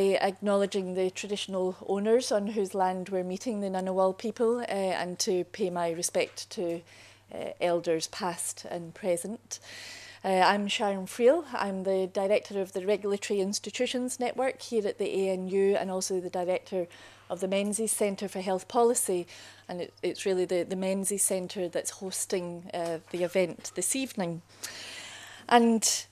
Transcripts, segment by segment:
Acknowledging the traditional owners on whose land we're meeting, the Ngunnawal people, and to pay my respect to elders past and present. I'm Sharon Friel. I'm the Director of the Regulatory Institutions Network here at the ANU and also the Director of the Menzies Centre for Health Policy. And it's really the Menzies Centre that's hosting the event this evening. And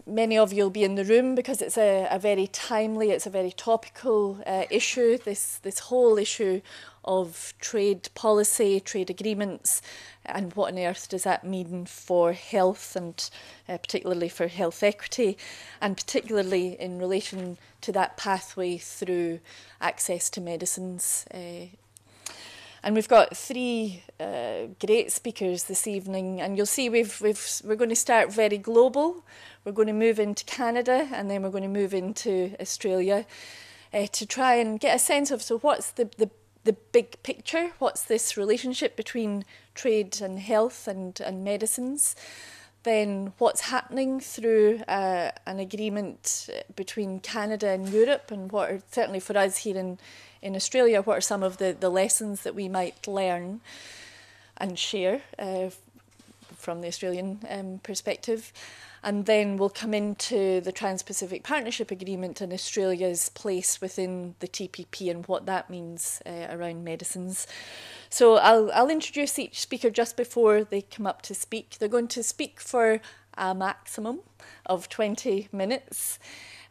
many of you will be in the room because it's a very timely, it's a very topical issue, this whole issue of trade policy, trade agreements, and what on earth does that mean for health and particularly for health equity, and particularly in relation to that pathway through access to medicines. And we've got three great speakers this evening, and you'll see we're going to start very global. We're going to move into Canada, and then we're going to move into Australia to try and get a sense of, so what's the big picture? What's this relationship between trade and health and medicines? Then what's happening through an agreement between Canada and Europe, and what are, certainly for us here in Australia, what are some of the lessons that we might learn and share from the Australian perspective. And then we'll come into the Trans-Pacific Partnership Agreement and Australia's place within the TPP and what that means around medicines. So I'll introduce each speaker just before they come up to speak. They're going to speak for a maximum of 20 minutes,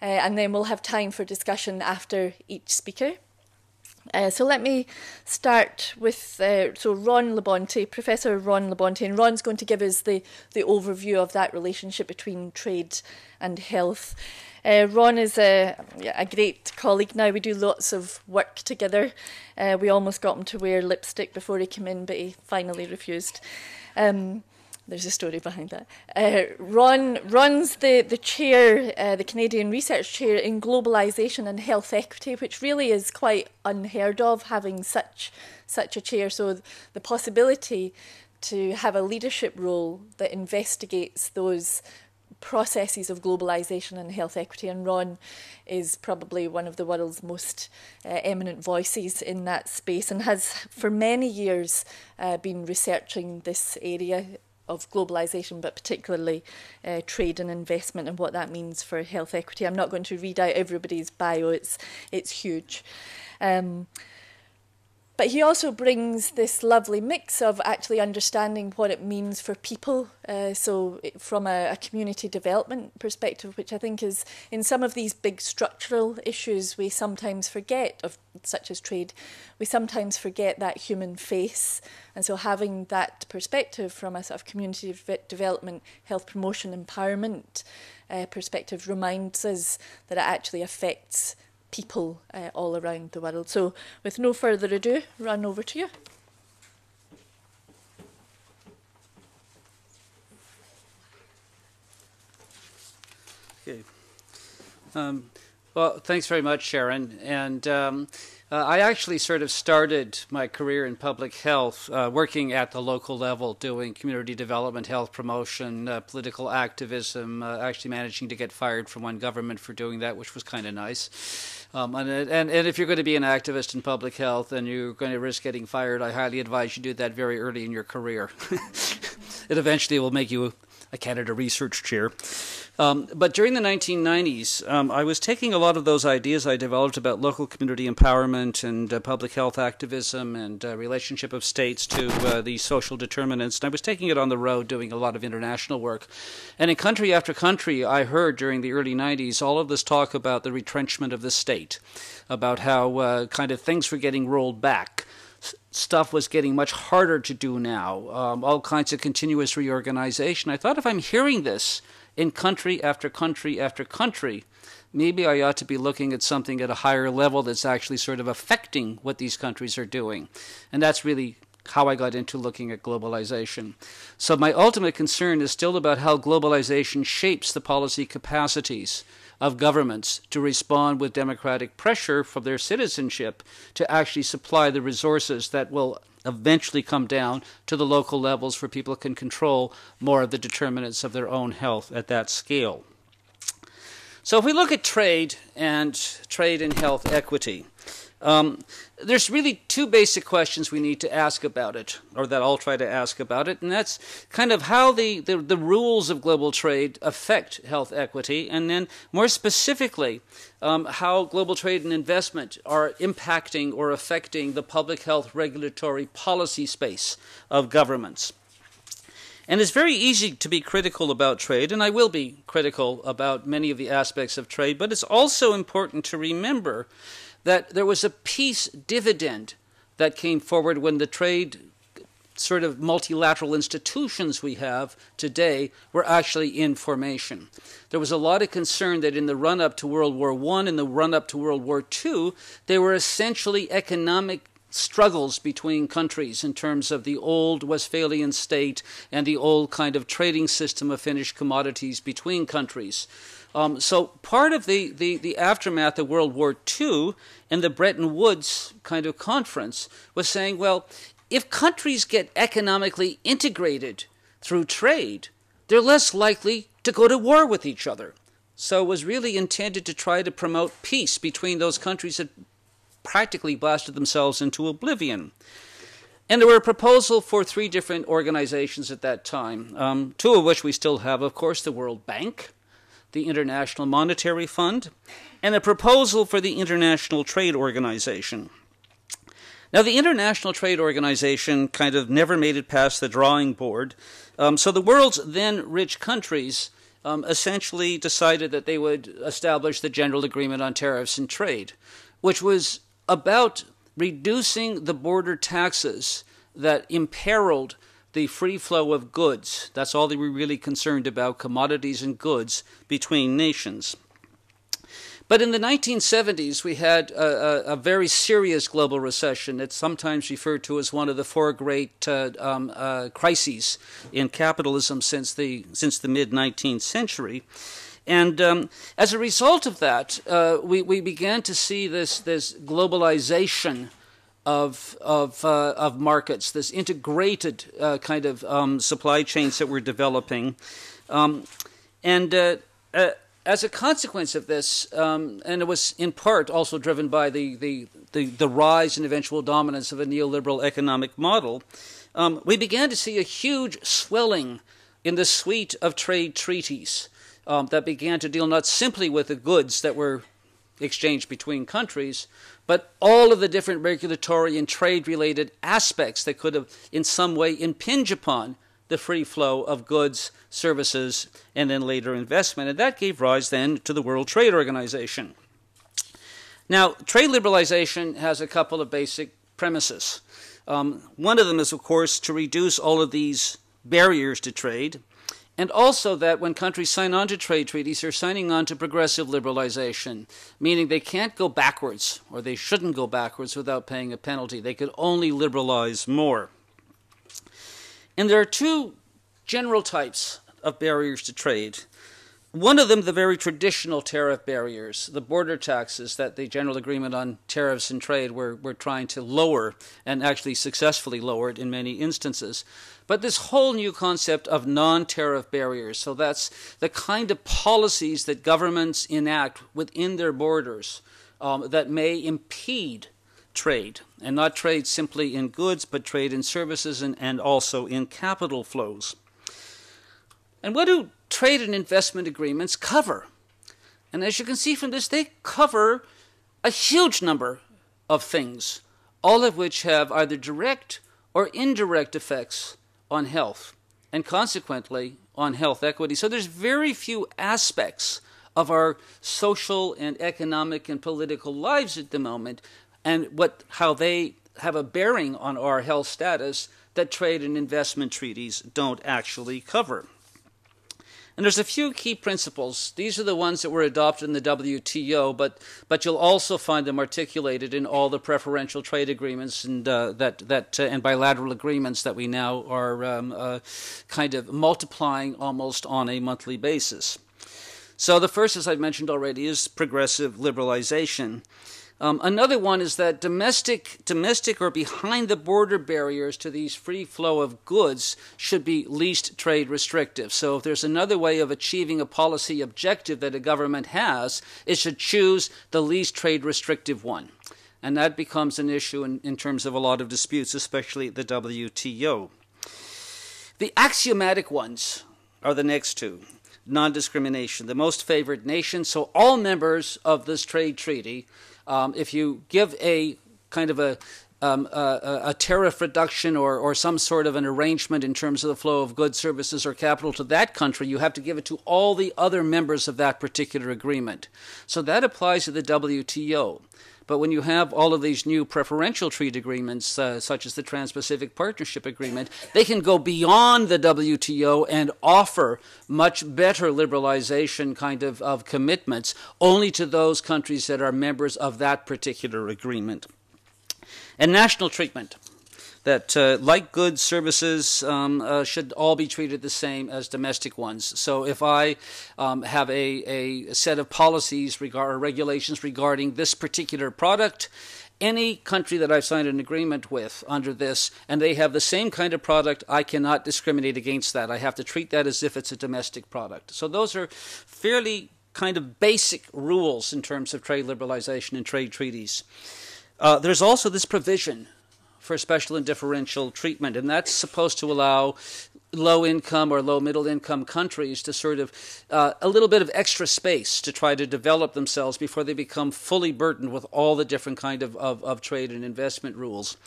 and then we'll have time for discussion after each speaker. So let me start with Ron Labonte, Professor Ron Labonte, and Ron's going to give us the overview of that relationship between trade and health. Ron is a great colleague now. We do lots of work together. We almost got him to wear lipstick before he came in, but he finally refused. There's a story behind that. Ron runs the chair, the Canadian Research Chair in Globalisation and Health Equity, which really is quite unheard of, having such a chair. So the possibility to have a leadership role that investigates those processes of globalisation and health equity, and Ron is probably one of the world's most eminent voices in that space and has for many years been researching this area of globalisation, but particularly trade and investment and what that means for health equity. I'm not going to read out everybody's bio, it's huge. But he also brings this lovely mix of actually understanding what it means for people. So from a community development perspective, which I think is in some of these big structural issues we sometimes forget, of such as trade, we sometimes forget that human face. And so having that perspective from a sort of community development, health promotion, empowerment perspective reminds us that it actually affects people all around the world. So with no further ado, Ron, over to you. Okay. Well, thanks very much, Sharon. And I actually sort of started my career in public health working at the local level, doing community development, health promotion, political activism, actually managing to get fired from one government for doing that, which was kind of nice. And if you're going to be an activist in public health and you're going to risk getting fired, I highly advise you do that very early in your career. It eventually will make you a Canada Research Chair. But during the 1990s, I was taking a lot of those ideas I developed about local community empowerment and public health activism and relationship of states to the social determinants, and I was taking it on the road doing a lot of international work. And in country after country, I heard during the early 90s all of this talk about the retrenchment of the state, about how kind of things were getting rolled back. Stuff was getting much harder to do now, all kinds of continuous reorganization. I thought, if I'm hearing this in country after country after country, maybe I ought to be looking at something at a higher level that's actually sort of affecting what these countries are doing. And that's really how I got into looking at globalization. So my ultimate concern is still about how globalization shapes the policy capacities of governments to respond with democratic pressure from their citizenship to actually supply the resources that will eventually come down to the local levels where people can control more of the determinants of their own health at that scale. So if we look at trade and health equity, there's really two basic questions we need to ask about it, or that I'll try to ask about it, and that's kind of how the rules of global trade affect health equity, and then more specifically, how global trade and investment are impacting or affecting the public health regulatory policy space of governments. And it's very easy to be critical about trade, and I will be critical about many of the aspects of trade, but it's also important to remember that there was a peace dividend that came forward when the trade sort of multilateral institutions we have today were actually in formation. There was a lot of concern that in the run-up to World War I and the run-up to World War II, they were essentially economic struggles between countries in terms of the old Westphalian state and the old kind of trading system of finished commodities between countries. So part of the aftermath of World War II and the Bretton Woods kind of conference was saying, well, if countries get economically integrated through trade, they're less likely to go to war with each other. So it was really intended to try to promote peace between those countries that practically blasted themselves into oblivion. And there were a proposal for 3 different organizations at that time, 2 of which we still have, of course, the World Bank, the International Monetary Fund, and a proposal for the International Trade Organization. Now, the International Trade Organization kind of never made it past the drawing board, so the world's then rich countries essentially decided that they would establish the General Agreement on Tariffs and Trade, which was about reducing the border taxes that imperiled the free flow of goods. That's all they were really concerned about, commodities and goods between nations. But in the 1970s, we had a very serious global recession. It's sometimes referred to as one of the 4 great crises in capitalism since the mid-19th century. And as a result of that, we began to see this globalization of markets, this integrated kind of supply chains that we're developing, as a consequence of this, and it was in part also driven by the rise and eventual dominance of a neoliberal economic model, we began to see a huge swelling in the suite of trade treaties that began to deal not simply with the goods that were exchanged between countries, but all of the different regulatory and trade-related aspects that could have in some way impinge upon the free flow of goods, services, and then later investment. And that gave rise then to the World Trade Organization. Now, trade liberalization has a couple of basic premises. One of them is, of course, to reduce all of these barriers to trade, and also that when countries sign on to trade treaties, they're signing on to progressive liberalization, meaning they can't go backwards, or they shouldn't go backwards without paying a penalty. They could only liberalize more. And there are 2 general types of barriers to trade. One of them, the very traditional tariff barriers, the border taxes that the General Agreement on Tariffs and Trade were trying to lower, and actually successfully lowered in many instances. But this whole new concept of non-tariff barriers, so that's the kind of policies that governments enact within their borders that may impede trade, and not trade simply in goods, but trade in services and also in capital flows. And what do trade and investment agreements cover? And as you can see from this, they cover a huge number of things, all of which have either direct or indirect effects on health, and consequently on health equity. So there's very few aspects of our social and economic and political lives at the moment, and how they have a bearing on our health status that trade and investment treaties don't actually cover. And there's a few key principles. These are the ones that were adopted in the WTO, but you'll also find them articulated in all the preferential trade agreements and and bilateral agreements that we now are kind of multiplying almost on a monthly basis. So the first, as I mentioned already, is progressive liberalization. Another one is that domestic or behind-the-border barriers to these free flow of goods should be least trade restrictive. So if there's another way of achieving a policy objective that a government has, it should choose the least trade restrictive one. And that becomes an issue in terms of a lot of disputes, especially the WTO. The axiomatic ones are the next two. Non-discrimination, the most favored nation. So all members of this trade treaty, if you give a kind of a tariff reduction or some sort of an arrangement in terms of the flow of goods, services, or capital to that country, you have to give it to all the other members of that particular agreement. So that applies to the WTO. But when you have all of these new preferential trade agreements, such as the Trans-Pacific Partnership Agreement, they can go beyond the WTO and offer much better liberalization kind of commitments only to those countries that are members of that particular agreement. And national treatment, that like goods, services should all be treated the same as domestic ones. So if I have a set of policies or regulations regarding this particular product, any country that I've signed an agreement with under this, and they have the same kind of product, I cannot discriminate against that. I have to treat that as if it's a domestic product. So those are fairly kind of basic rules in terms of trade liberalization and trade treaties. There's also this provision for special and differential treatment, and that's supposed to allow low-income or low-middle-income countries to sort of a little bit of extra space to try to develop themselves before they become fully burdened with all the different kind of trade and investment rules.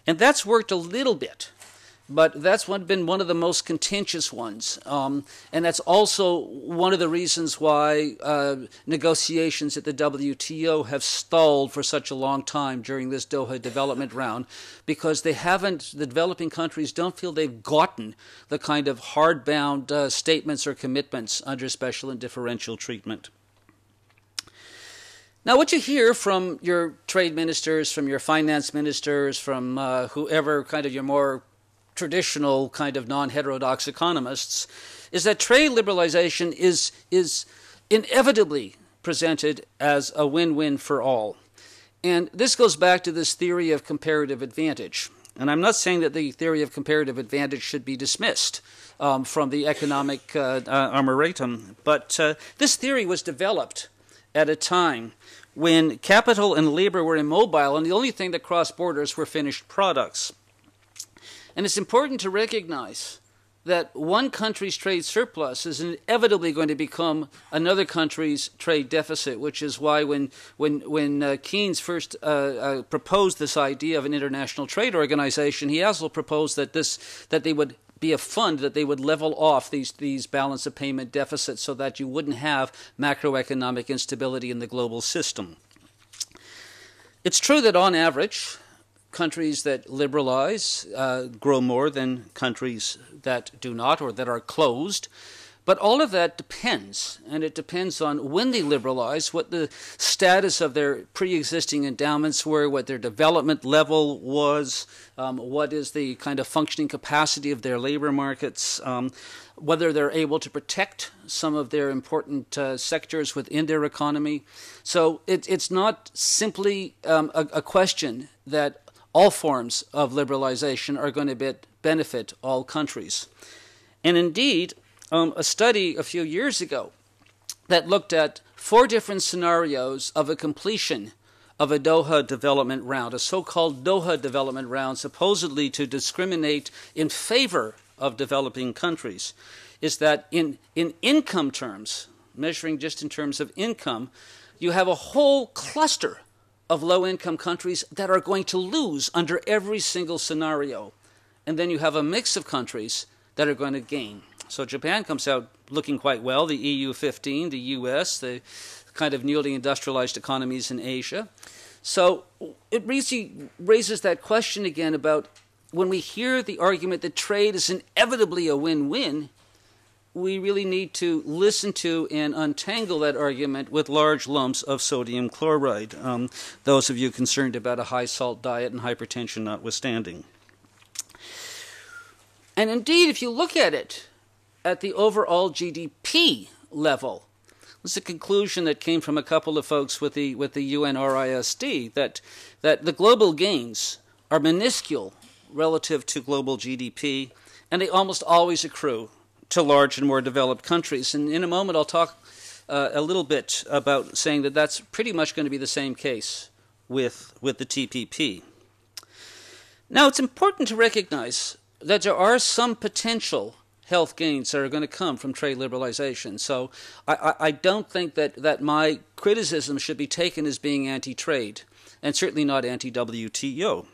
And that's worked a little bit, but that's been one of the most contentious ones. And that's also one of the reasons why negotiations at the WTO have stalled for such a long time during this Doha development round, because the developing countries don't feel they've gotten the kind of hard-bound statements or commitments under special and differential treatment. Now, what you hear from your trade ministers, from your finance ministers, from whoever kind of your more traditional kind of non-heterodox economists, is that trade liberalization is inevitably presented as a win-win for all. And this goes back to this theory of comparative advantage. And I'm not saying that the theory of comparative advantage should be dismissed from the economic arboretum, but this theory was developed at a time when capital and labor were immobile, and the only thing that crossed borders were finished products. And it's important to recognize that one country's trade surplus is inevitably going to become another country's trade deficit, which is why when Keynes first proposed this idea of an international trade organization, he also proposed that they would be a fund that they would level off these balance of payment deficits so that you wouldn't have macroeconomic instability in the global system. It's true that on average, countries that liberalize grow more than countries that do not or that are closed. But all of that depends, and it depends on when they liberalize, what the status of their pre-existing endowments were, what their development level was, what is the kind of functioning capacity of their labor markets, whether they're able to protect some of their important sectors within their economy. So it's not simply a question that all forms of liberalization are going to benefit all countries. And indeed, a study a few years ago that looked at 4 different scenarios of a completion of a Doha development round, a so-called Doha development round supposedly to discriminate in favor of developing countries, is that in income terms, measuring just in terms of income, you have a whole cluster of low-income countries that are going to lose under every single scenario. And then you have a mix of countries that are going to gain. So Japan comes out looking quite well, the EU 15, the US, the kind of newly industrialized economies in Asia. So it really raises that question again about when we hear the argument that trade is inevitably a win-win, we really need to listen to and untangle that argument with large lumps of sodium chloride, those of you concerned about a high-salt diet and hypertension notwithstanding. And indeed, if you look at it, at the overall GDP level, was a conclusion that came from a couple of folks with the UNRISD that the global gains are minuscule relative to global GDP, and they almost always accrue to large and more developed countries. And in a moment, I'll talk a little bit about saying that that's pretty much going to be the same case with the TPP. Now, it's important to recognize that there are some potential health gains that are going to come from trade liberalization. So I don't think that my criticism should be taken as being anti-trade, and certainly not anti-WTO.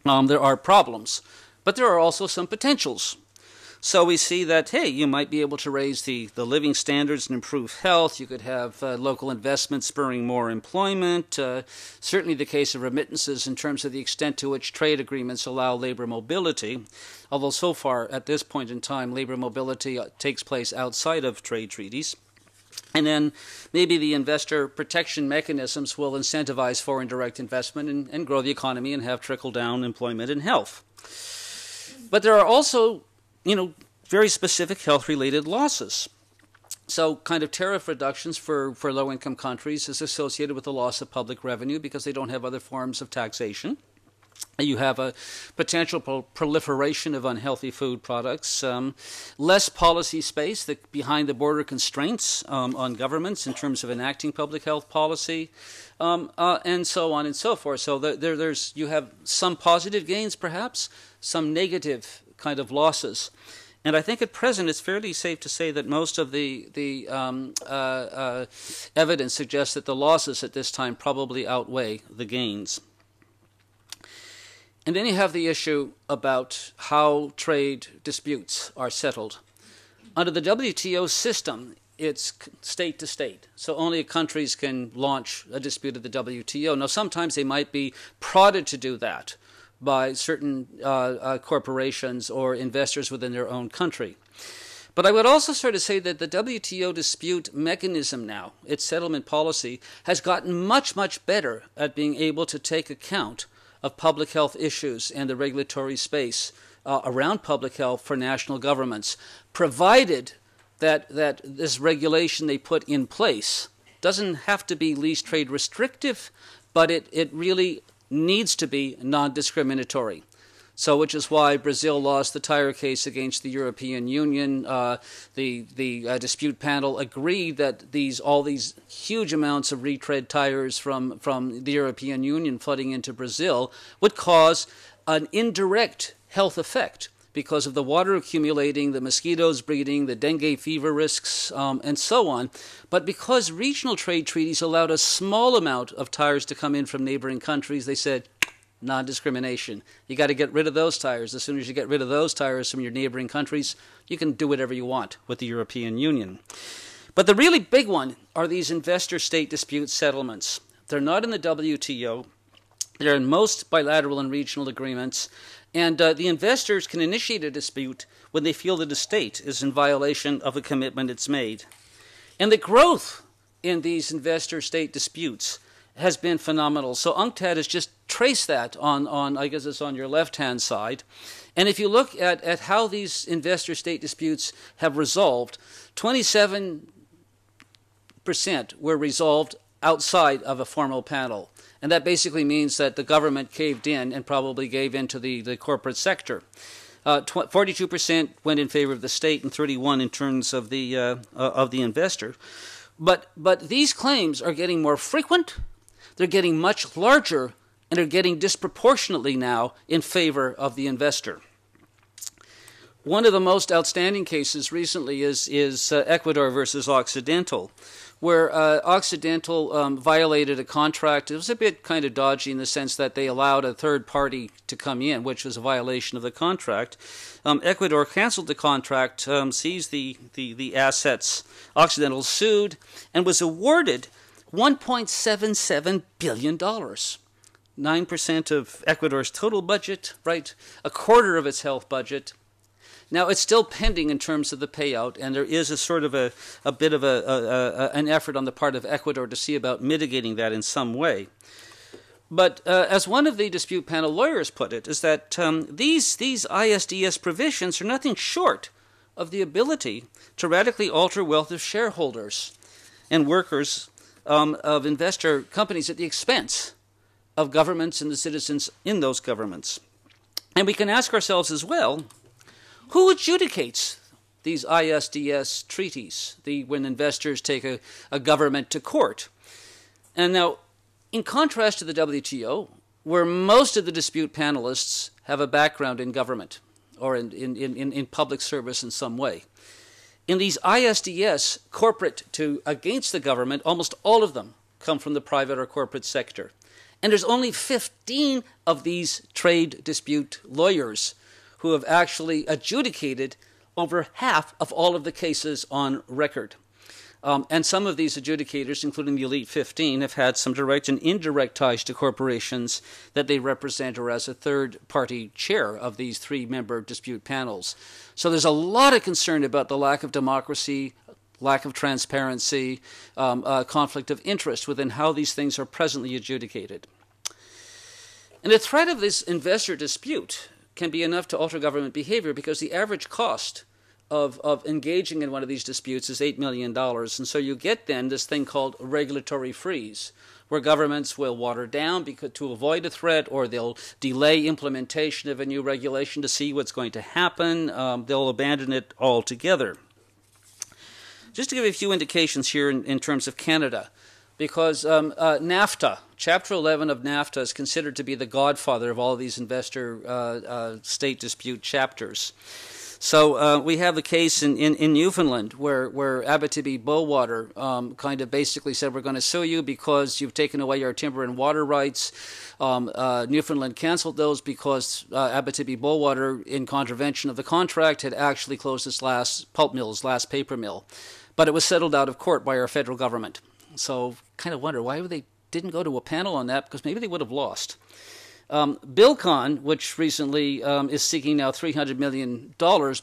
There are problems, but there are also some potentials. So we see that, hey, you might be able to raise the living standards and improve health. You could have local investment spurring more employment. Certainly the case of remittances in terms of the extent to which trade agreements allow labor mobility. Although so far, at this point in time, labor mobility takes place outside of trade treaties. And then maybe the investor protection mechanisms will incentivize foreign direct investment and grow the economy and have trickle-down employment and health. But there are also very specific health-related losses. So kind of tariff reductions for low-income countries is associated with the loss of public revenue because they don't have other forms of taxation. You have a potential proliferation of unhealthy food products, less policy space behind the border constraints on governments in terms of enacting public health policy, and so on and so forth. So you have some positive gains, perhaps, some negative kind of losses. And I think at present it's fairly safe to say that most of the evidence suggests that the losses at this time probably outweigh the gains. And then you have the issue about how trade disputes are settled. Under the WTO system, it's state to state. So only countries can launch a dispute at the WTO. Now, sometimes they might be prodded to do that by certain corporations or investors within their own country. But I would also sort of say that the WTO dispute mechanism now, its settlement policy, has gotten much, much better at being able to take account of public health issues and the regulatory space around public health for national governments, provided that this regulation they put in place doesn't have to be least trade restrictive, but it really needs to be non-discriminatory. So, which is why Brazil lost the tire case against the European Union. The dispute panel agreed that all these huge amounts of retread tires from the European Union flooding into Brazil would cause an indirect health effect because of the water accumulating, the mosquitoes breeding, the dengue fever risks, and so on. But because regional trade treaties allowed a small amount of tires to come in from neighboring countries, they said, non-discrimination. You got to get rid of those tires. As soon as you get rid of those tires from your neighboring countries, you can do whatever you want with the European Union. But the really big one are these investor-state dispute settlements. They're not in the WTO. They're in most bilateral and regional agreements. And the investors can initiate a dispute when they feel that a state is in violation of a commitment it's made. And the growth in these investor-state disputes has been phenomenal. So UNCTAD has just traced that on I guess it's on your left-hand side. And if you look at how these investor-state disputes have resolved, 27% were resolved outside of a formal panel. And that basically means that the government caved in and probably gave in to the corporate sector. 42% went in favor of the state and 31% in terms of the investor. But these claims are getting more frequent. They're getting much larger, and they're getting disproportionately now in favor of the investor. One of the most outstanding cases recently is Ecuador versus Occidental, where Occidental violated a contract. It was a bit kind of dodgy in the sense that they allowed a third party to come in, which was a violation of the contract. Ecuador canceled the contract, seized the assets. Occidental sued and was awarded $1.77 billion. 9% of Ecuador's total budget, right? A quarter of its health budget. Now, it's still pending in terms of the payout, and there is a sort of a bit of an effort on the part of Ecuador to see about mitigating that in some way. But as one of the dispute panel lawyers put it, is that these ISDS provisions are nothing short of the ability to radically alter wealth of shareholders. and workers of investor companies at the expense of governments and the citizens in those governments. And we can ask ourselves as well, who adjudicates these ISDS treaties, when investors take a government to court? And now, in contrast to the WTO, where most of the dispute panelists have a background in government or in public service in some way, in these ISDS, corporate to against the government, almost all of them come from the private or corporate sector. And there's only 15 of these trade dispute lawyers who have actually adjudicated over half of all of the cases on record. And some of these adjudicators, including the Elite 15, have had some direct and indirect ties to corporations that they represent or as a third-party chair of these three-member dispute panels. So there's a lot of concern about the lack of democracy, lack of transparency, conflict of interest within how these things are presently adjudicated. And the threat of this investor dispute can be enough to alter government behavior because the average cost of engaging in one of these disputes is $8 million. And so you get then this thing called regulatory freeze, where governments will water down to avoid a threat, or they'll delay implementation of a new regulation to see what's going to happen. They'll abandon it altogether. Just to give you a few indications here in terms of Canada, because NAFTA, Chapter 11 of NAFTA, is considered to be the godfather of all of these investor state dispute chapters. So we have the case in Newfoundland where Abitibi-Bowater kind of basically said, we're going to sue you because you've taken away our timber and water rights. Newfoundland canceled those because Abitibi-Bowater, in contravention of the contract, had actually closed its last pulp mill, its last paper mill. But it was settled out of court by our federal government. So kind of wonder why they didn't go to a panel on that, because maybe they would have lost. Bilcon, which recently is seeking now $300 million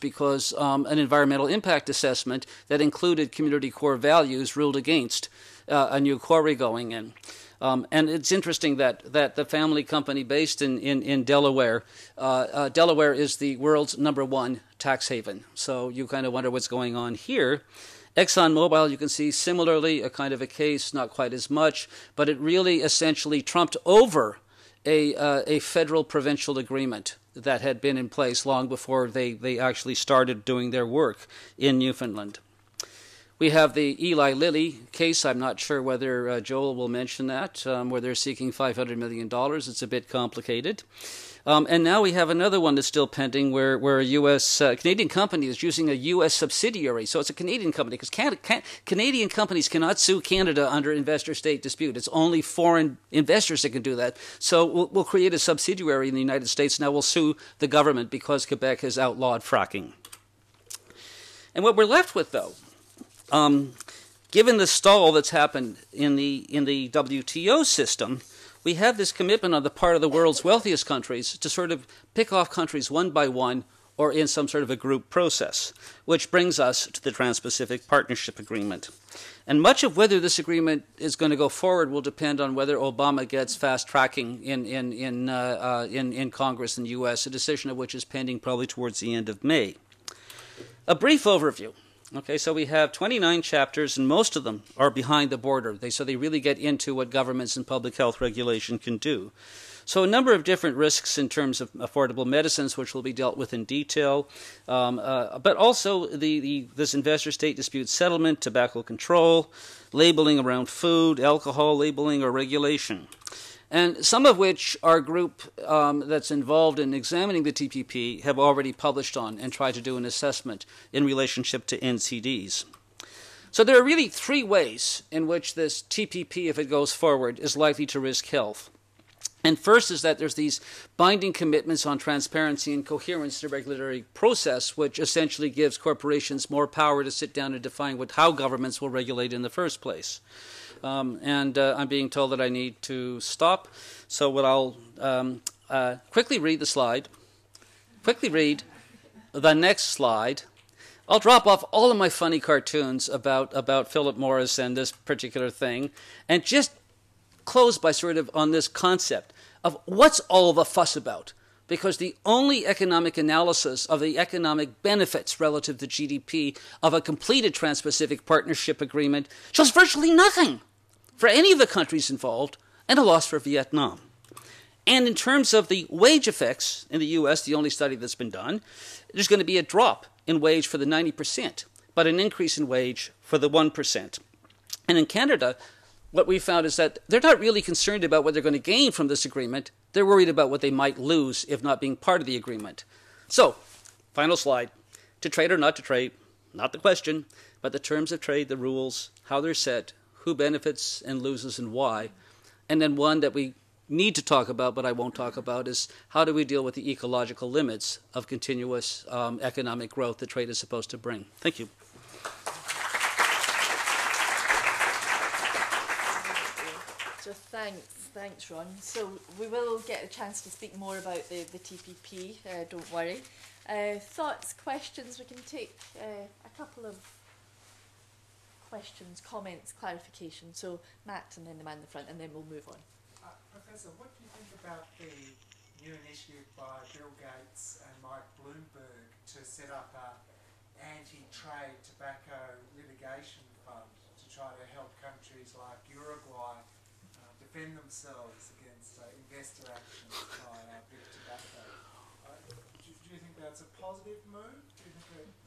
because an environmental impact assessment that included community core values ruled against a new quarry going in. And it's interesting that the family company based in Delaware, Delaware is the world's #1 tax haven. So you kind of wonder what's going on here. ExxonMobil, you can see similarly a kind of a case, not quite as much, but it really essentially trumped over a federal provincial agreement that had been in place long before they actually started doing their work in Newfoundland. We have the Eli Lilly case. I'm not sure whether Joel will mention that, where they're seeking $500 million. It's a bit complicated. And now we have another one that's still pending where a U.S. Canadian company is using a U.S. subsidiary. So it's a Canadian company, because Canadian companies cannot sue Canada under investor-state dispute. It's only foreign investors that can do that. So we'll create a subsidiary in the United States. Now we'll sue the government because Quebec has outlawed fracking. And what we're left with, though, given the stall that's happened in the WTO system, we have this commitment on the part of the world's wealthiest countries to sort of pick off countries one by one or in some sort of a group process, which brings us to the Trans-Pacific Partnership Agreement. And much of whether this agreement is going to go forward will depend on whether Obama gets fast tracking in Congress in the U.S., a decision of which is pending probably towards the end of May. A brief overview. Okay, so we have 29 chapters, and most of them are behind the border. So they really get into what governments and public health regulation can do. So a number of different risks in terms of affordable medicines, which will be dealt with in detail, but also this investor-state dispute settlement, tobacco control, labeling around food, alcohol labeling or regulation. And some of which our group that's involved in examining the TPP have already published on and tried to do an assessment in relationship to NCDs. So there are really three ways in which this TPP, if it goes forward, is likely to risk health. And first is that there's these binding commitments on transparency and coherence to the regulatory process, which essentially gives corporations more power to sit down and define how governments will regulate in the first place. And I'm being told that I need to stop. So what I'll quickly read the slide, quickly read the next slide. I'll drop off all of my funny cartoons about Philip Morris and this particular thing, and just close by sort of on this concept of what's all the fuss about? because the only economic analysis of the economic benefits relative to GDP of a completed Trans-Pacific Partnership Agreement shows virtually nothing for any of the countries involved and a loss for Vietnam. And in terms of the wage effects in the U.S., the only study that's been done, there's going to be a drop in wage for the 90%, but an increase in wage for the 1%. And in Canada, what we found is that they're not really concerned about what they're going to gain from this agreement. They're worried about what they might lose if not being part of the agreement. So, final slide. To trade or not to trade, not the question, but the terms of trade, the rules, how they're set, who benefits and loses and why. And then one that we need to talk about, but I won't talk about, is how do we deal with the ecological limits of continuous economic growth that trade is supposed to bring. Thank you. So thanks, Ron. So we will get a chance to speak more about the TPP, don't worry. Thoughts, questions, we can take a couple of questions, comments, clarifications. So Matt and then the man in the front, and then we'll move on. Professor, what do you think about the new initiative by Bill Gates and Mike Bloomberg to set up an anti-trade tobacco litigation fund to try to help countries like Uruguay defend themselves against investor actions by big tobacco? Do you think that's a positive move?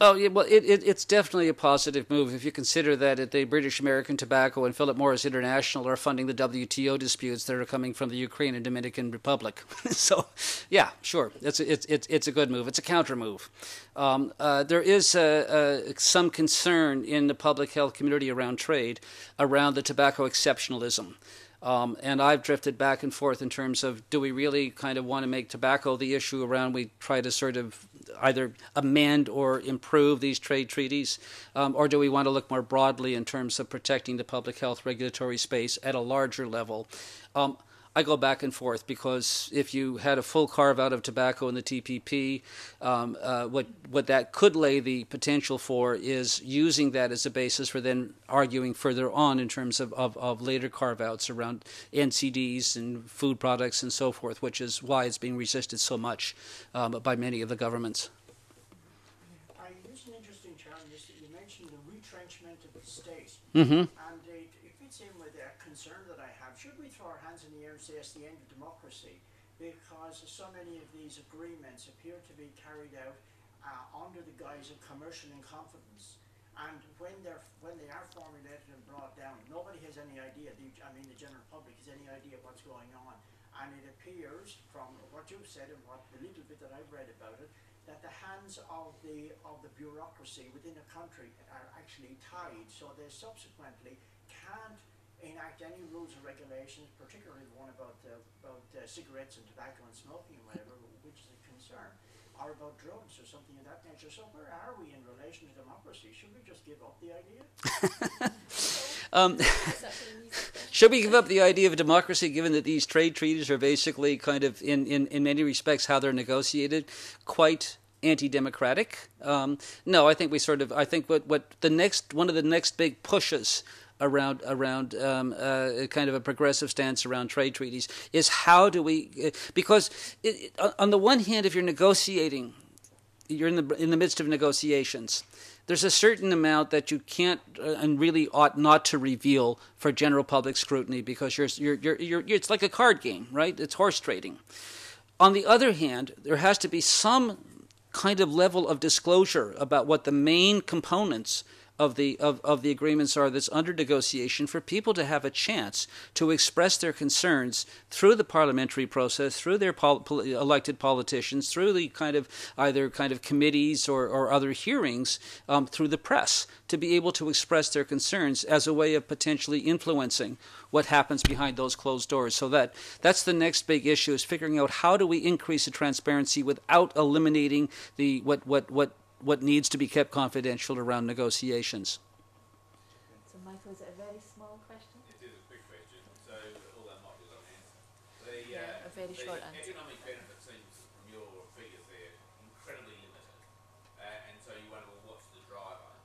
Oh, yeah, well, it's definitely a positive move if you consider that the British American Tobacco and Philip Morris International are funding the WTO disputes that are coming from the Ukraine and Dominican Republic. So, yeah, sure, it's a good move. It's a counter move. There is some concern in the public health community around trade, around the tobacco exceptionalism. And I've drifted back and forth in terms of, do we really kind of want to make tobacco the issue around we try to sort of either amend or improve these trade treaties, or do we want to look more broadly in terms of protecting the public health regulatory space at a larger level? I go back and forth because if you had a full carve out of tobacco in the TPP, what that could lay the potential for is using that as a basis for then arguing further on in terms of later carve outs around NCDs and food products and so forth, which is why it's being resisted so much by many of the governments. Here's an interesting challenge that you mentioned the retrenchment of the state. Mm-hmm. And it fits in with a concern that I have. Should we throw our hands in the air and say it's the end of democracy? Because so many of these agreements appear to be carried out under the guise of commercial incompetence. And when they are formulated and brought down, nobody has any idea, the general public has any idea what's going on. And it appears from what you've said and what the little bit that I've read about it, that the hands of the bureaucracy within a country are actually tied, so they subsequently can't enact any rules or regulations, particularly the one about cigarettes and tobacco and smoking and whatever, which is a concern, or about drugs or something of that nature. So where are we in relation to democracy? Should we just give up the idea? Should we give up the idea of democracy, given that these trade treaties are basically kind of, in many respects, how they're negotiated, quite anti-democratic? No, I think one of the next big pushes around kind of a progressive stance around trade treaties is how do we, because on the one hand, if you're negotiating, you're in the midst of negotiations, there's a certain amount that you can't and really ought not to reveal for general public scrutiny because you're it's like a card game, right? It's horse trading. On the other hand, there has to be some kind of level of disclosure about what the main components of the agreements are that's under negotiation for people to have a chance to express their concerns through the parliamentary process, through their elected politicians, through the either committees or other hearings, through the press, to be able to express their concerns as a way of potentially influencing what happens behind those closed doors. So that's the next big issue, is figuring out how do we increase the transparency without eliminating the what needs to be kept confidential around negotiations. So Michael, is it a very small question? It is a quick question, so all that might be an answer. A very short answer. Economic benefit seems, from your figures there, incredibly limited. And so you wonder, well, what's the driver?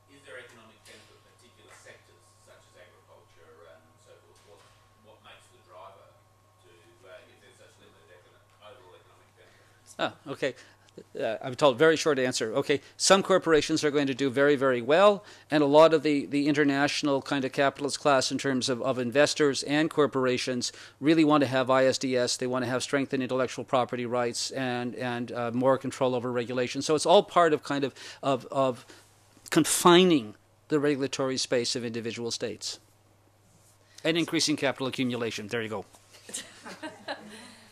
Is there economic benefit in particular sectors, such as agriculture and so forth? What makes the driver to, if there's such limited overall Okay. I'm told, very short answer. Okay, some corporations are going to do very, very well, and a lot of the international kind of capitalist class in terms of investors and corporations really want to have ISDS. They want to have strengthened intellectual property rights and more control over regulation. So it's all part of kind of confining the regulatory space of individual states and increasing capital accumulation. There you go.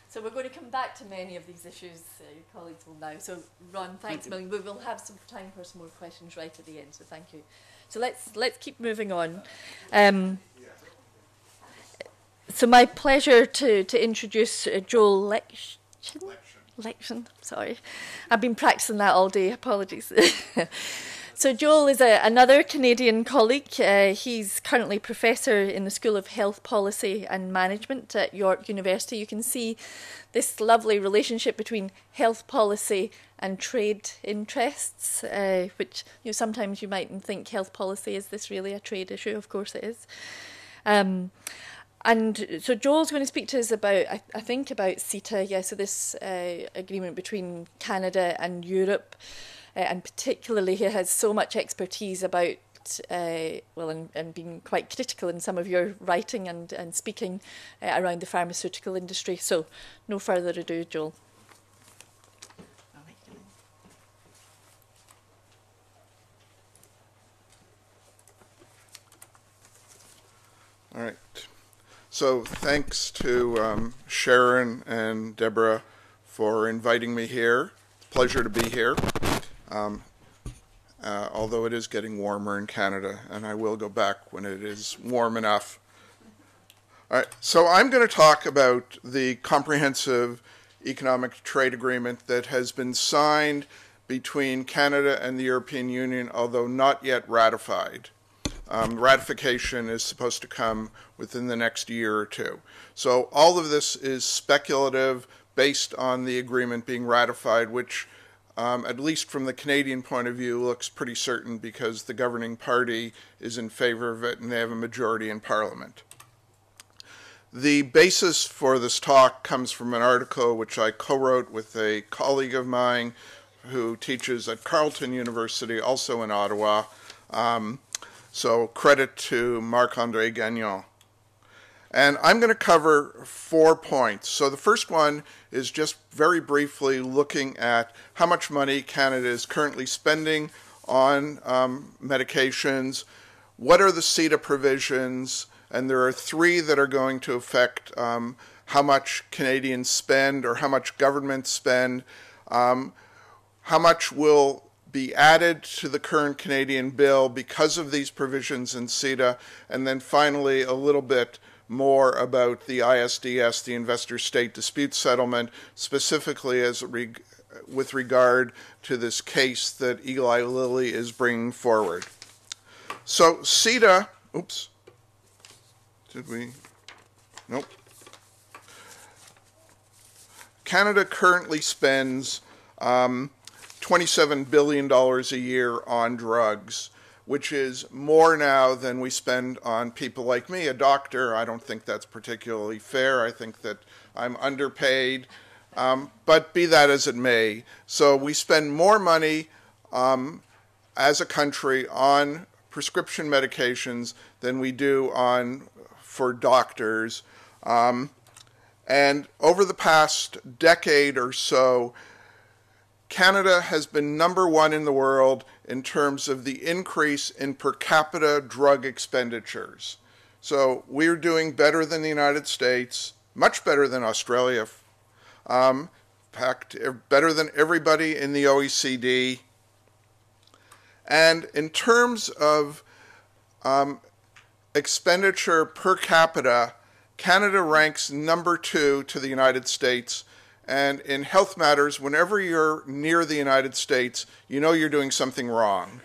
So we're going to come back to many of these issues, your colleagues will now. So Ron, thanks a million. We will have some time for some more questions right at the end, so thank you. So let's keep moving on. So my pleasure to introduce Joel Lection. Sorry. I've been practicing that all day, apologies. So Joel is another Canadian colleague. He's currently Professor in the School of Health Policy and Management at York University. You can see this lovely relationship between health policy and trade interests, which sometimes you might think health policy, is this really a trade issue? Of course it is. And so Joel's going to speak to us about, I think, about CETA, so this agreement between Canada and Europe. And particularly he has so much expertise about, and being quite critical in some of your writing and speaking around the pharmaceutical industry. So no further ado, Joel. All right. So thanks to Sharon and Deborah for inviting me here. It's a pleasure to be here. Although it is getting warmer in Canada, and I will go back when it is warm enough. All right, so I'm going to talk about the comprehensive economic trade agreement that has been signed between Canada and the European Union, although not yet ratified. Ratification is supposed to come within the next year or two. So all of this is speculative based on the agreement being ratified, which at least from the Canadian point of view, looks pretty certain because the governing party is in favor of it and they have a majority in Parliament. The basis for this talk comes from an article which I co-wrote with a colleague of mine who teaches at Carleton University, also in Ottawa. So credit to Marc-André Gagnon. And I'm going to cover 4 points. So the first one is just very briefly looking at how much money Canada is currently spending on medications, what are the CETA provisions, and there are 3 that are going to affect how much Canadians spend or how much governments spend, how much will be added to the current Canadian bill because of these provisions in CETA, and then finally a little bit more about the ISDS, the Investor-State Dispute Settlement, specifically with regard to this case that Eli Lilly is bringing forward. So CETA, oops, did we, nope. Canada currently spends $27 billion a year on drugs, which is more now than we spend on people like me, a doctor. I don't think that's particularly fair. I think that I'm underpaid. But be that as it may, so we spend more money as a country on prescription medications than we do for doctors. And over the past decade or so, Canada has been #1 in the world in terms of the increase in per capita drug expenditures. So we're doing better than the United States, much better than Australia, in fact, better than everybody in the OECD. And in terms of expenditure per capita, Canada ranks #2 to the United States. And in health matters, whenever you're near the United States, you know you're doing something wrong.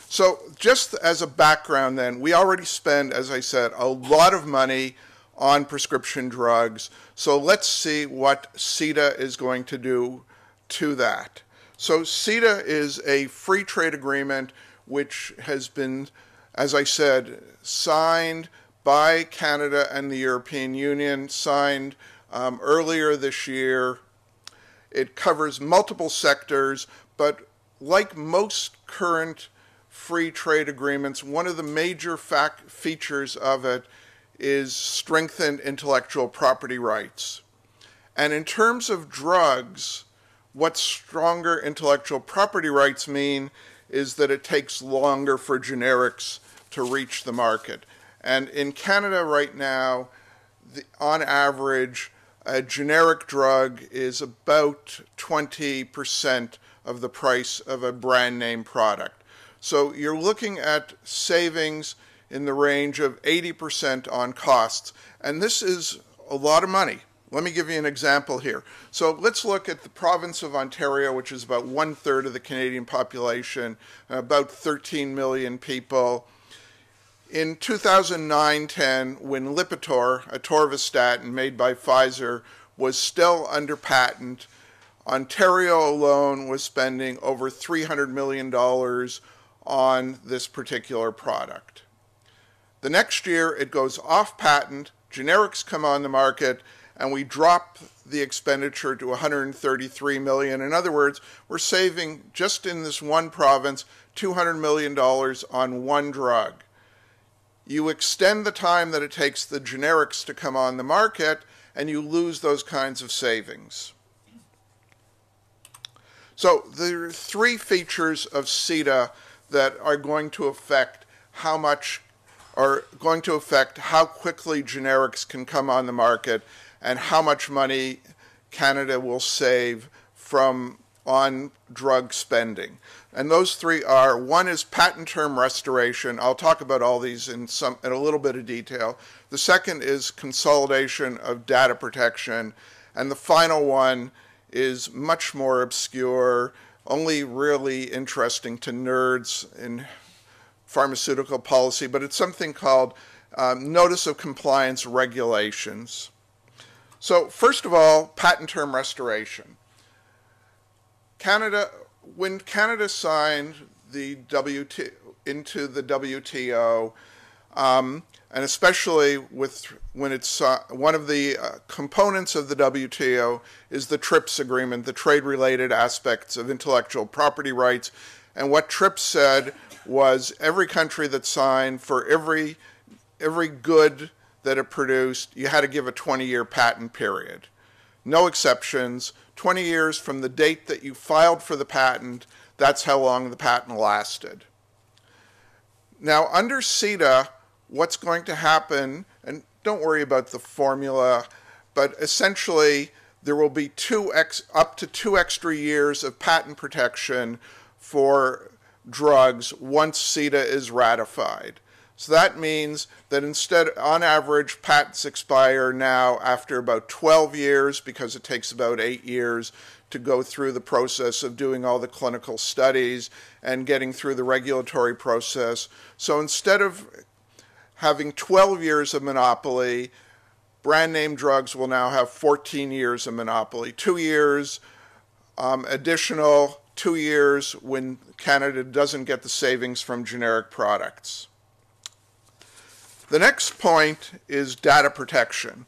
So just as a background then, we already spend, as I said, a lot of money on prescription drugs. So let's see what CETA is going to do to that. So CETA is a free trade agreement which has been, as I said, signed by Canada and the European Union, signed earlier this year. It covers multiple sectors, but like most current free trade agreements, one of the major features of it is strengthened intellectual property rights. And in terms of drugs, what stronger intellectual property rights mean is that it takes longer for generics to reach the market. And in Canada right now, on average, a generic drug is about 20% of the price of a brand name product. So you're looking at savings in the range of 80% on costs. And this is a lot of money. Let me give you an example here. So let's look at the province of Ontario, which is about 1/3 of the Canadian population, about 13 million people. In 2009-10, when Lipitor, a atorvastatin made by Pfizer, was still under patent, Ontario alone was spending over $300 million on this particular product. The next year, it goes off patent, generics come on the market, and we drop the expenditure to $133 million. In other words, we're saving, just in this one province, $200 million on one drug. You extend the time that it takes the generics to come on the market, and you lose those kinds of savings. So there are three features of CETA that are going to affect how quickly generics can come on the market and how much money Canada will save from on drug spending. And those three are, one is patent term restoration. I'll talk about all these in a little bit of detail. The second is consolidation of data protection. And the final one is much more obscure, only really interesting to nerds in pharmaceutical policy, but it's something called Notice of Compliance Regulations. So first of all, patent term restoration. When Canada signed into the WTO, and especially when it's one of the components of the WTO is the TRIPS agreement, the trade-related aspects of intellectual property rights. And what TRIPS said was every country that signed, for every good that it produced, you had to give a 20-year patent period. No exceptions. 20 years from the date that you filed for the patent, that's how long the patent lasted. Now, under CETA, what's going to happen, and don't worry about the formula, but essentially there will be up to 2 extra years of patent protection for drugs once CETA is ratified. So that means that instead, on average, patents expire now after about 12 years because it takes about 8 years to go through the process of doing all the clinical studies and getting through the regulatory process. So instead of having 12 years of monopoly, brand name drugs will now have 14 years of monopoly. 2 years additional, 2 years when Canada doesn't get the savings from generic products. The next point is data protection.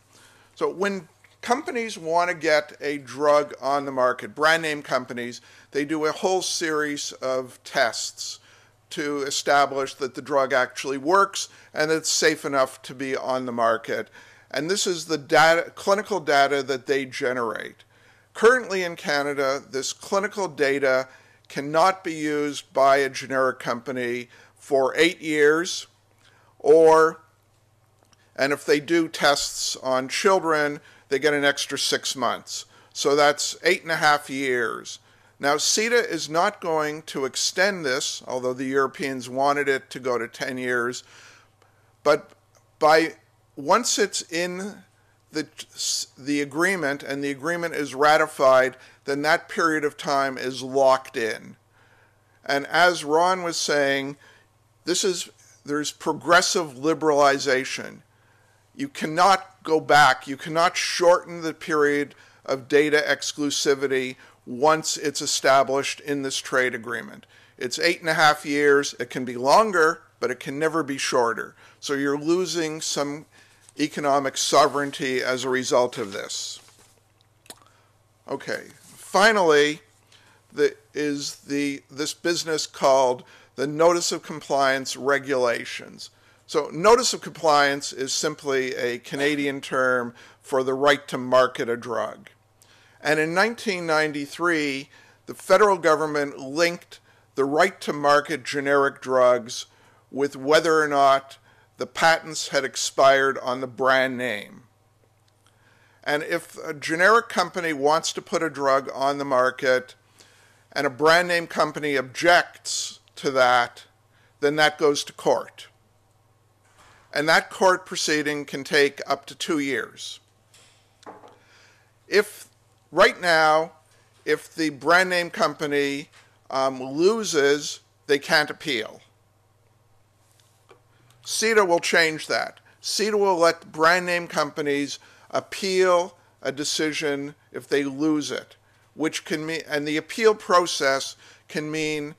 So when companies want to get a drug on the market, brand name companies, they do a whole series of tests to establish that the drug actually works and it's safe enough to be on the market. And this is the clinical data that they generate. Currently in Canada, this clinical data cannot be used by a generic company for 8 years, and if they do tests on children, they get an extra 6 months. So that's 8.5 years. Now, CETA is not going to extend this, although the Europeans wanted it to go to 10 years. But once it's in the agreement and the agreement is ratified, then that period of time is locked in. And as Ron was saying, there's progressive liberalization. You cannot go back. You cannot shorten the period of data exclusivity once it's established in this trade agreement. It's 8.5 years. It can be longer, but it can never be shorter. So you're losing some economic sovereignty as a result of this. Okay, finally, this business called the Notice of Compliance Regulations. So Notice of Compliance is simply a Canadian term for the right to market a drug. And in 1993, the federal government linked the right to market generic drugs with whether or not the patents had expired on the brand name. And if a generic company wants to put a drug on the market and a brand name company objects to that, then that goes to court. And that court proceeding can take up to 2 years. Right now, if the brand name company loses, they can't appeal. CETA will change that. CETA will let brand name companies appeal a decision if they lose it, which can mean, and the appeal process can mean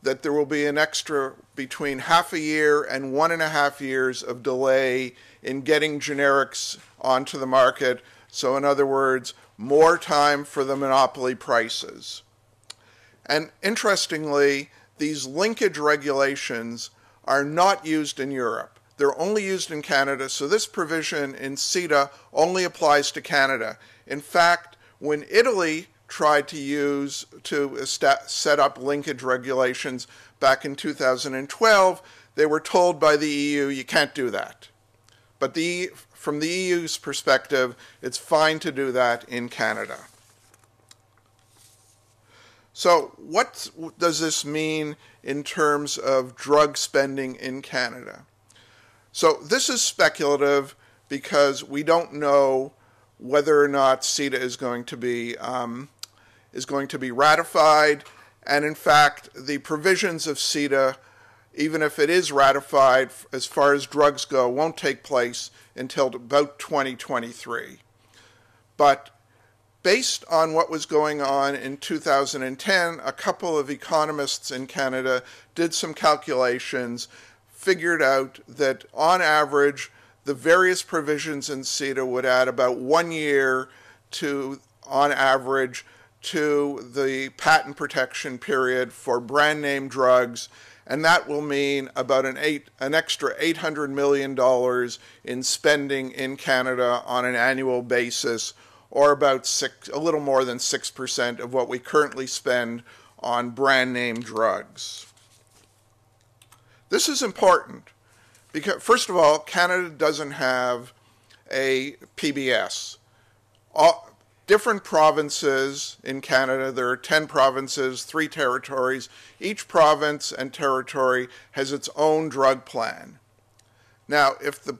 that there will be an extra between half a year and 1.5 years of delay in getting generics onto the market. So in other words, more time for the monopoly prices. And interestingly, these linkage regulations are not used in Europe. They're only used in Canada, so this provision in CETA only applies to Canada. In fact, when Italy tried to set up linkage regulations back in 2012, they were told by the EU, you can't do that. But from the EU's perspective, it's fine to do that in Canada. So what does this mean in terms of drug spending in Canada? So this is speculative because we don't know whether or not CETA is going to be ratified, and in fact, the provisions of CETA, even if it is ratified, as far as drugs go, won't take place until about 2023. But based on what was going on in 2010, a couple of economists in Canada did some calculations, figured out that on average, the various provisions in CETA would add about 1 year on average, to the patent protection period for brand name drugs, and that will mean about an extra $800 million in spending in Canada on an annual basis, or about a little more than 6% of what we currently spend on brand name drugs. This is important because, first of all, Canada doesn't have a PBS. Different provinces in Canada, there are 10 provinces, 3 territories. Each province and territory has its own drug plan. Now, if the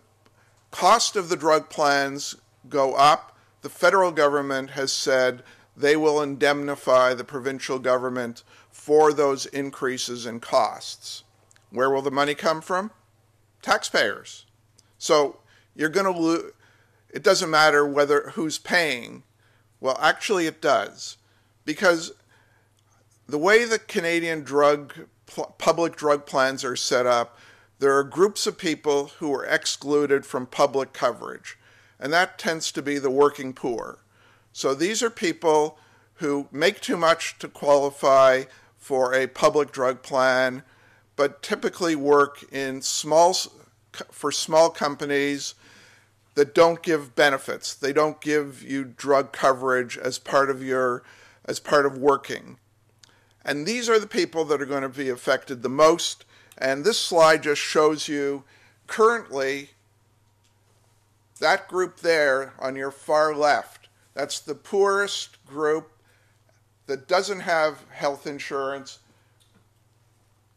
cost of the drug plans go up, the federal government has said they will indemnify the provincial government for those increases in costs. Where will the money come from? Taxpayers. So you're going to lose. It doesn't matter who's paying. Well, actually it does, because the way the Canadian public drug plans are set up, there are groups of people who are excluded from public coverage, and that tends to be the working poor. So these are people who make too much to qualify for a public drug plan, but typically work for small companies that don't give benefits. They don't give you drug coverage as part of working. And these are the people that are going to be affected the most. And this slide just shows you currently that group there on your far left. That's the poorest group that doesn't have health insurance.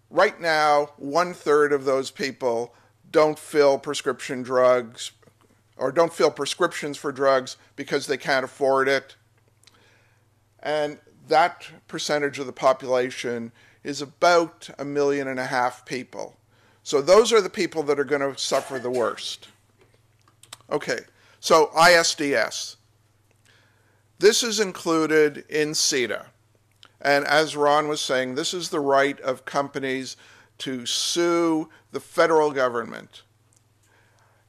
Right now, 1/3 of those people don't fill prescription drugs or don't fill prescriptions for drugs because they can't afford it. And that percentage of the population is about 1.5 million people. So those are the people that are going to suffer the worst. Okay, so ISDS. This is included in CETA. And as Ron was saying, this is the right of companies to sue the federal government.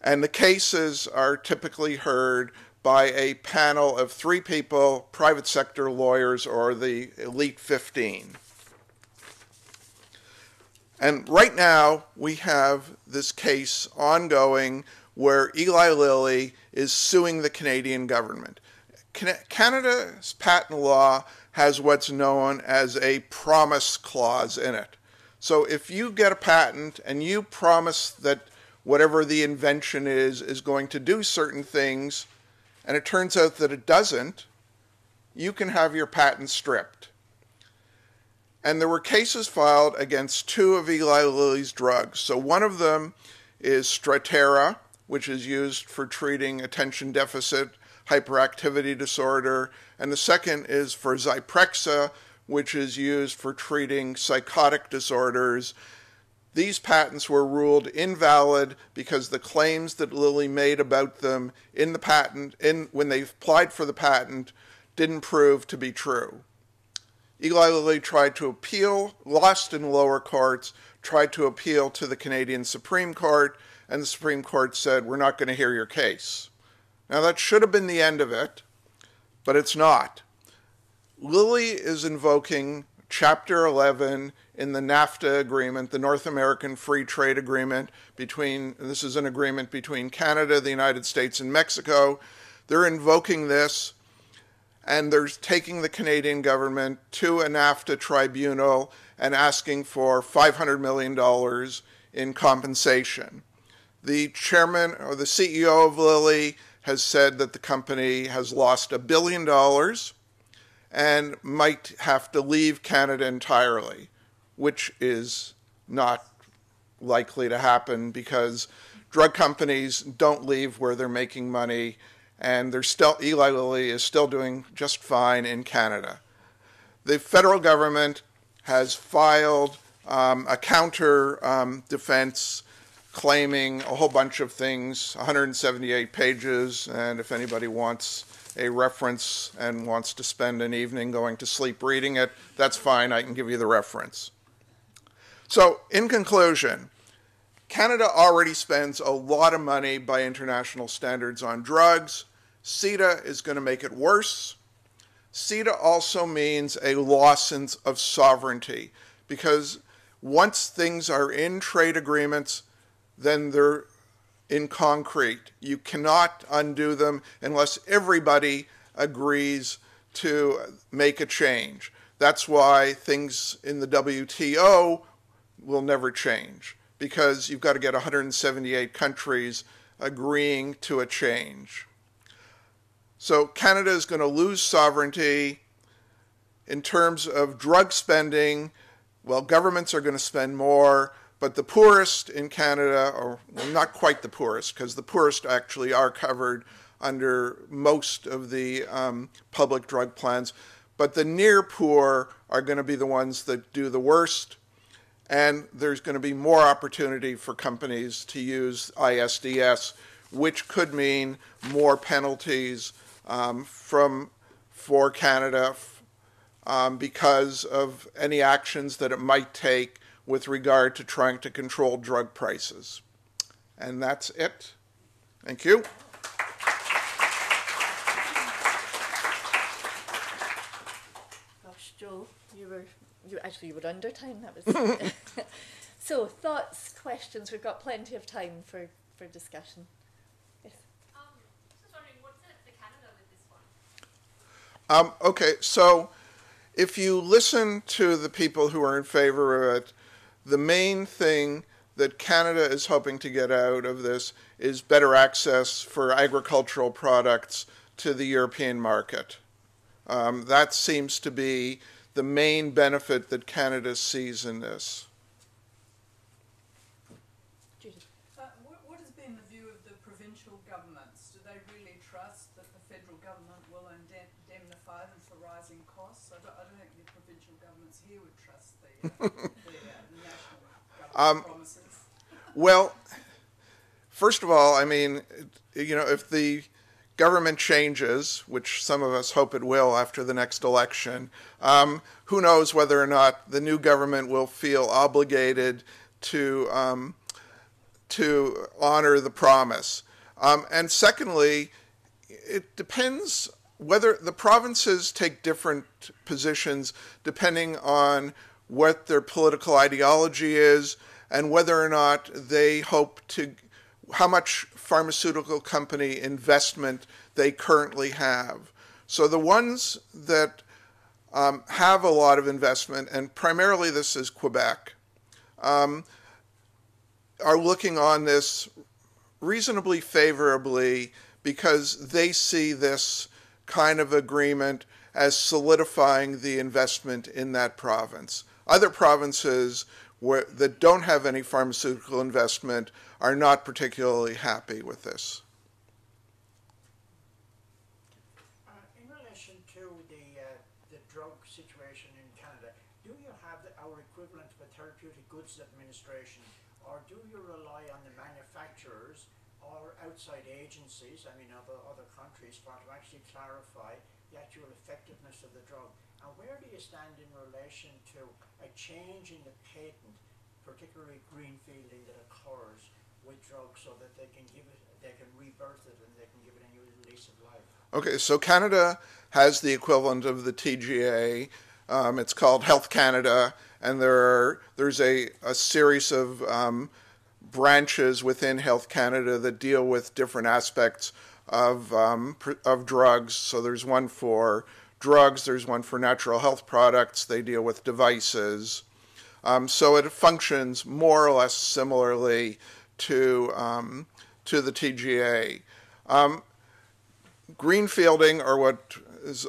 And the cases are typically heard by a panel of 3 people, private sector lawyers or the elite 15. And right now, we have this case ongoing where Eli Lilly is suing the Canadian government. Canada's patent law has what's known as a promise clause in it. So if you get a patent and you promise that whatever the invention is going to do certain things, and it turns out that it doesn't, you can have your patent stripped. And there were cases filed against 2 of Eli Lilly's drugs. So one of them is Strattera, which is used for treating attention deficit hyperactivity disorder, and the second is for Zyprexa, which is used for treating psychotic disorders. These patents were ruled invalid because the claims that Lilly made about them in the patent, when they applied for the patent, didn't prove to be true. Eli Lilly tried to appeal, lost in lower courts, tried to appeal to the Canadian Supreme Court, and the Supreme Court said, we're not going to hear your case. Now that should have been the end of it, but it's not. Lilly is invoking Chapter 11 in the NAFTA agreement, the North American Free Trade Agreement this is an agreement between Canada, the United States, and Mexico. They're invoking this, and they're taking the Canadian government to a NAFTA tribunal and asking for $500 million in compensation. The chairman or the CEO of Lilly has said that the company has lost $1 billion and might have to leave Canada entirely, which is not likely to happen because drug companies don't leave where they're making money, and Eli Lilly is still doing just fine in Canada. The federal government has filed a counter defense claiming a whole bunch of things, 178 pages, and if anybody wants a reference and wants to spend an evening going to sleep reading it, that's fine, I can give you the reference. So, in conclusion, Canada already spends a lot of money by international standards on drugs. CETA is going to make it worse. CETA also means a loss of sovereignty, because once things are in trade agreements, then they're in concrete. You cannot undo them unless everybody agrees to make a change. That's why things in the WTO will never change, because you've got to get 178 countries agreeing to a change. So Canada is going to lose sovereignty. In terms of drug spending, well, governments are going to spend more, but the poorest in Canada, or well, not quite the poorest, because the poorest actually are covered under most of the public drug plans, but the near poor are going to be the ones that do the worst, and there's going to be more opportunity for companies to use ISDS, which could mean more penalties for Canada because of any actions that it might take with regard to trying to control drug prices. And that's it. Thank you. Gosh, Joel, you were under time. That was So, thoughts, questions? We've got plenty of time for discussion. Yes. Just wondering, what's in it for Canada with this one? Okay, so if you listen to the people who are in favor of it, the main thing that Canada is hoping to get out of this is better access for agricultural products to the European market. That seems to be the main benefit that Canada sees in this. What has been the view of the provincial governments? Do they really trust that the federal government will indemnify them for rising costs? I don't think the provincial governments here would trust the national government promises. Well, first of all, I mean, if the government changes, which some of us hope it will after the next election, who knows whether or not the new government will feel obligated to honor the promise. And secondly, it depends whether the provinces take different positions depending on what their political ideology is and whether or not they hope to, how much pharmaceutical company investment they currently have. So the ones that have a lot of investment, and primarily this is Quebec, are looking on this reasonably favorably because they see this kind of agreement as solidifying the investment in that province. Other provinces that don't have any pharmaceutical investment are not particularly happy with this. In relation to the drug situation in Canada, do you have our equivalent of a Therapeutic Goods Administration, or do you rely on the manufacturers or outside agencies, I mean other countries, to actually clarify the actual effectiveness of the drug? And where do you stand in relation to a change in the patent, particularly greenfielding, that occurs with drugs, so that they can rebirth it and they can give it a new lease of life? Okay, so Canada has the equivalent of the TGA. It's called Health Canada, and there's a series of branches within Health Canada that deal with different aspects of drugs. So there's one for drugs, there's one for natural health products, they deal with devices. So it functions more or less similarly to the TGA. Greenfielding, or what is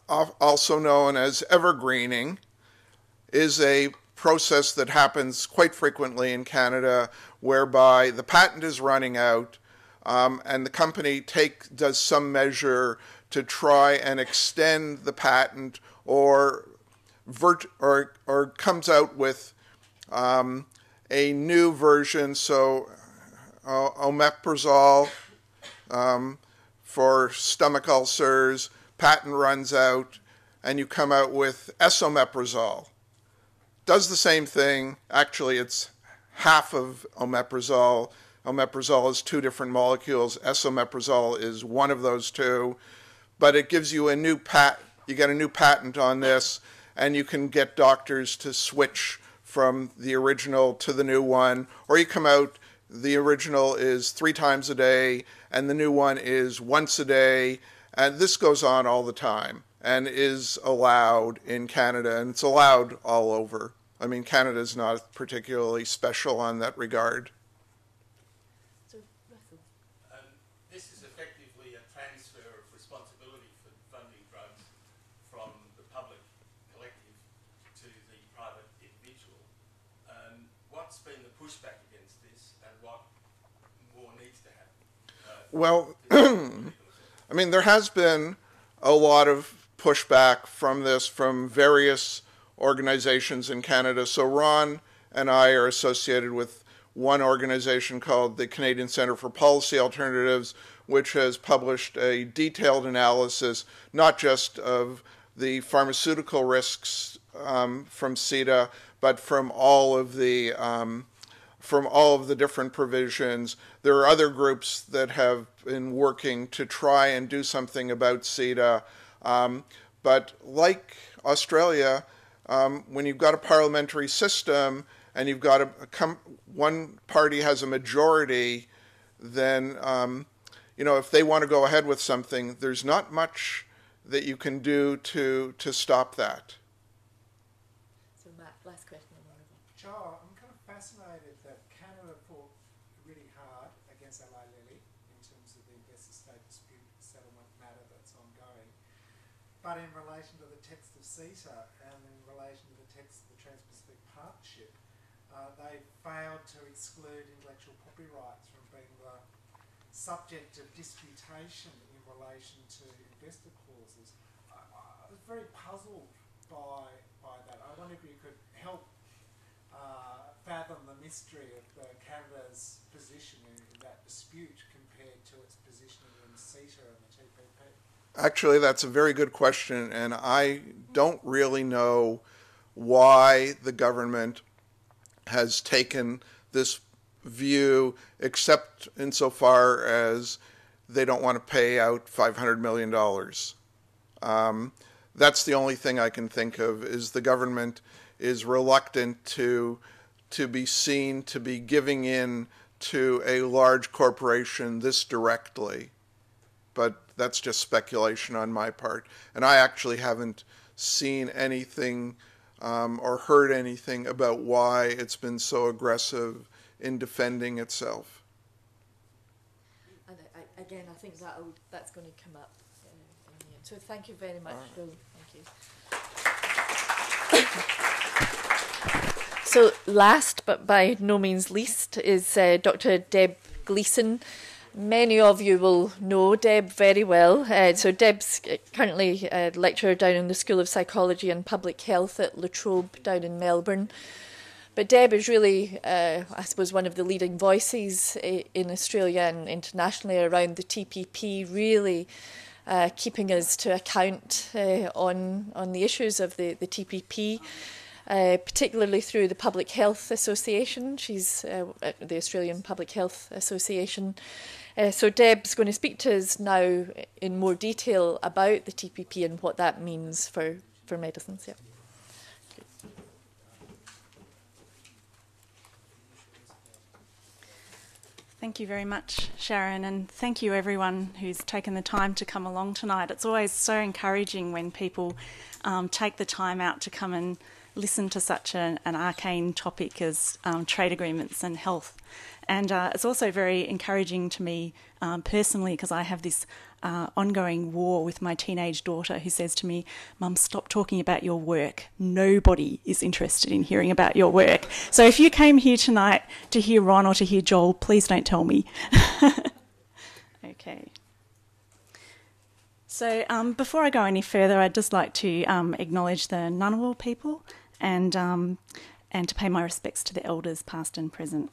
also known as evergreening, is a process that happens quite frequently in Canada, whereby the patent is running out and the company does some measure to try and extend the patent, or comes out with a new version. So omeprazole for stomach ulcers, patent runs out, and you come out with esomeprazole. Does the same thing. Actually, it's half of omeprazole. Omeprazole is two different molecules. Esomeprazole is one of those two. But it gives you a new you get a new patent on this, and you can get doctors to switch from the original to the new one. Or you come out, the original is 3 times a day, and the new one is once a day. And this goes on all the time and is allowed in Canada, and it's allowed all over. I mean, Canada is not particularly special on that regard. So, Russell. This is effectively a transfer of responsibility for funding drugs from the public collective to the private individual. What's been the pushback against this, and what more needs to happen? Well, I mean, there has been a lot of pushback from this from various organizations in Canada. So Ron and I are associated with one organization called the Canadian Centre for Policy Alternatives, which has published a detailed analysis, not just of the pharmaceutical risks from CETA, but from all of the different provisions. There are other groups that have been working to try and do something about CETA. But like Australia, when you've got a parliamentary system and you've got one party has a majority, then if they want to go ahead with something, there's not much that you can do to stop that. So Matt, last question. Joe, I'm kind of fascinated that Canada fought really hard against Eli Lilly in terms of the investor-state dispute settlement matter that's ongoing. But in relation to the text of CETA and in relation to the text of the Trans-Pacific Partnership, they failed to exclude intellectual property rights from being the subject of disputation in relation to investor clauses. I was very puzzled by that. I wonder if you could help fathom the mystery of Canada's position in that dispute compared to its positioning in CETA and the TPP. Actually, that's a very good question, and I don't really know why the government has taken this view, except insofar as they don't want to pay out $500 million. That's the only thing I can think of, is the government is reluctant to be seen to be giving in to a large corporation this directly. But that's just speculation on my part. And I actually haven't seen anything or heard anything about why it's been so aggressive in defending itself. And again, I think that's going to come up in the end. So thank you very much, Bill. Thank you. So last, but by no means least, is Dr. Deb Gleeson. Many of you will know Deb very well. So Deb's currently a lecturer down in the School of Psychology and Public Health at La Trobe down in Melbourne. But Deb is really, I suppose, one of the leading voices in Australia and internationally around the TPP, really keeping us to account on the issues of the TPP. Particularly through the Public Health Association. She's at the Australian Public Health Association. So Deb's going to speak to us now in more detail about the TPP and what that means for medicines. Yeah. Thank you very much, Sharon, and thank you everyone who's taken the time to come along tonight. It's always so encouraging when people take the time out to come and listen to such an arcane topic as trade agreements and health. And it's also very encouraging to me personally, because I have this ongoing war with my teenage daughter who says to me, "Mum, stop talking about your work. Nobody is interested in hearing about your work. So if you came here tonight to hear Ron or to hear Joel, please don't tell me." Okay. So before I go any further, I'd just like to acknowledge the Ngunnawal people and to pay my respects to the elders past and present.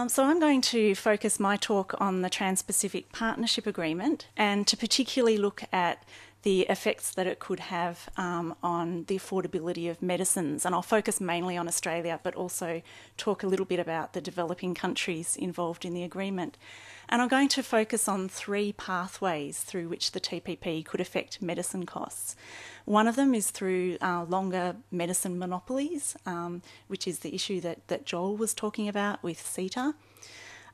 So I'm going to focus my talk on the Trans-Pacific Partnership Agreement and to particularly look at the effects that it could have on the affordability of medicines. And I'll focus mainly on Australia, but also talk a little bit about the developing countries involved in the agreement. And I'm going to focus on 3 pathways through which the TPP could affect medicine costs. One of them is through longer medicine monopolies, which is the issue that Joel was talking about with CETA.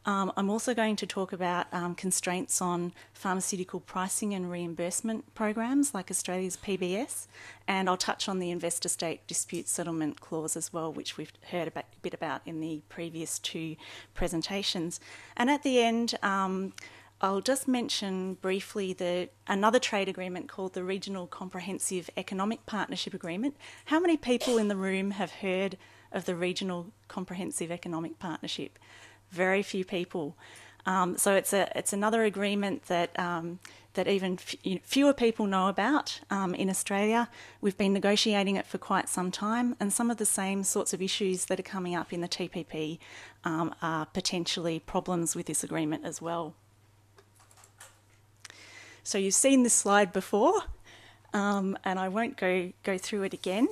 I'm also going to talk about constraints on pharmaceutical pricing and reimbursement programs like Australia's PBS, and I'll touch on the investor-state dispute settlement clause as well, which we've heard a bit about in the previous 2 presentations. And at the end, I'll just mention briefly another trade agreement called the Regional Comprehensive Economic Partnership Agreement. How many people in the room have heard of the Regional Comprehensive Economic Partnership? Very few people. So it's another agreement that even fewer people know about in Australia. We've been negotiating it for quite some time, and some of the same sorts of issues that are coming up in the TPP are potentially problems with this agreement as well. So you've seen this slide before, and I won't go through it again,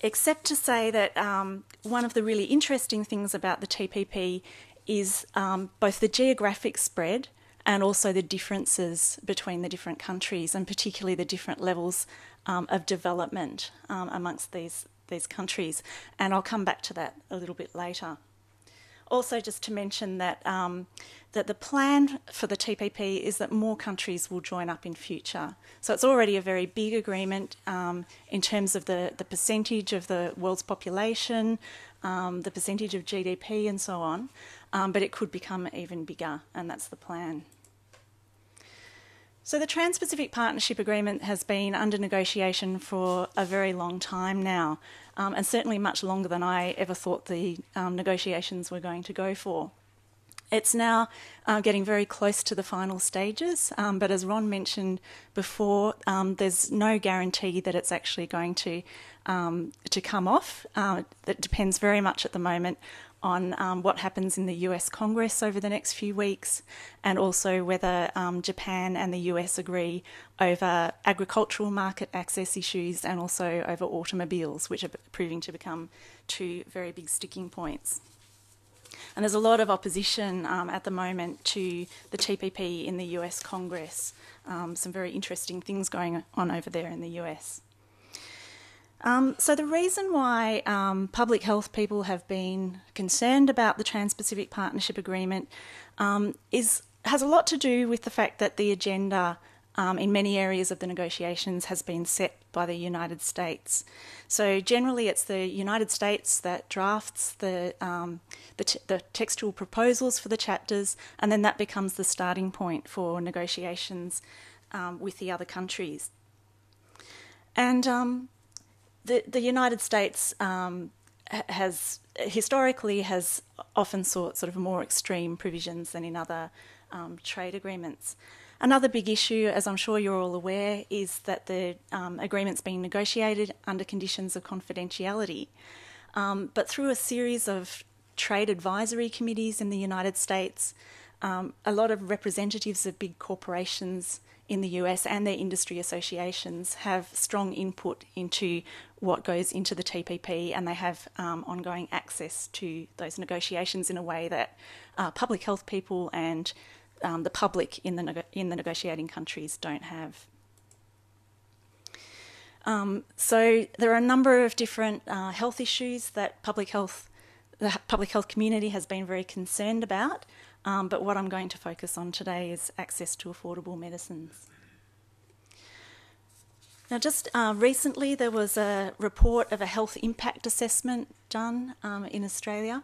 except to say that one of the really interesting things about the TPP is both the geographic spread and also the differences between the different countries, and particularly the different levels of development amongst these countries. And I'll come back to that a little bit later. Also, just to mention that that the plan for the TPP is that more countries will join up in future. So it's already a very big agreement in terms of the percentage of the world's population, the percentage of GDP and so on, but it could become even bigger, and that's the plan. So the Trans-Pacific Partnership Agreement has been under negotiation for a very long time now, and certainly much longer than I ever thought the negotiations were going to go for. It's now getting very close to the final stages, but as Ron mentioned before, there's no guarantee that it's actually going to come off. That depends very much at the moment on what happens in the US Congress over the next few weeks, and also whether Japan and the US agree over agricultural market access issues and also over automobiles, which are proving to become two very big sticking points. And there's a lot of opposition at the moment to the TPP in the US Congress. Some very interesting things going on over there in the US. So the reason why public health people have been concerned about the Trans-Pacific Partnership Agreement has a lot to do with the fact that the agenda in many areas of the negotiations has been set by the United States. So generally it's the United States that drafts the textual proposals for the chapters, and then that becomes the starting point for negotiations with the other countries. And the United States has historically often sought sort of more extreme provisions than in other trade agreements. Another big issue, as I'm sure you're all aware, is that the agreement's being negotiated under conditions of confidentiality. But through a series of trade advisory committees in the United States, a lot of representatives of big corporations in the US and their industry associations have strong input into what goes into the TPP, and they have ongoing access to those negotiations in a way that public health people and the public in the negotiating countries don't have. So there are a number of different health issues that the public health community has been very concerned about, but what I'm going to focus on today is access to affordable medicines. Now, just recently there was a report of a health impact assessment done in Australia.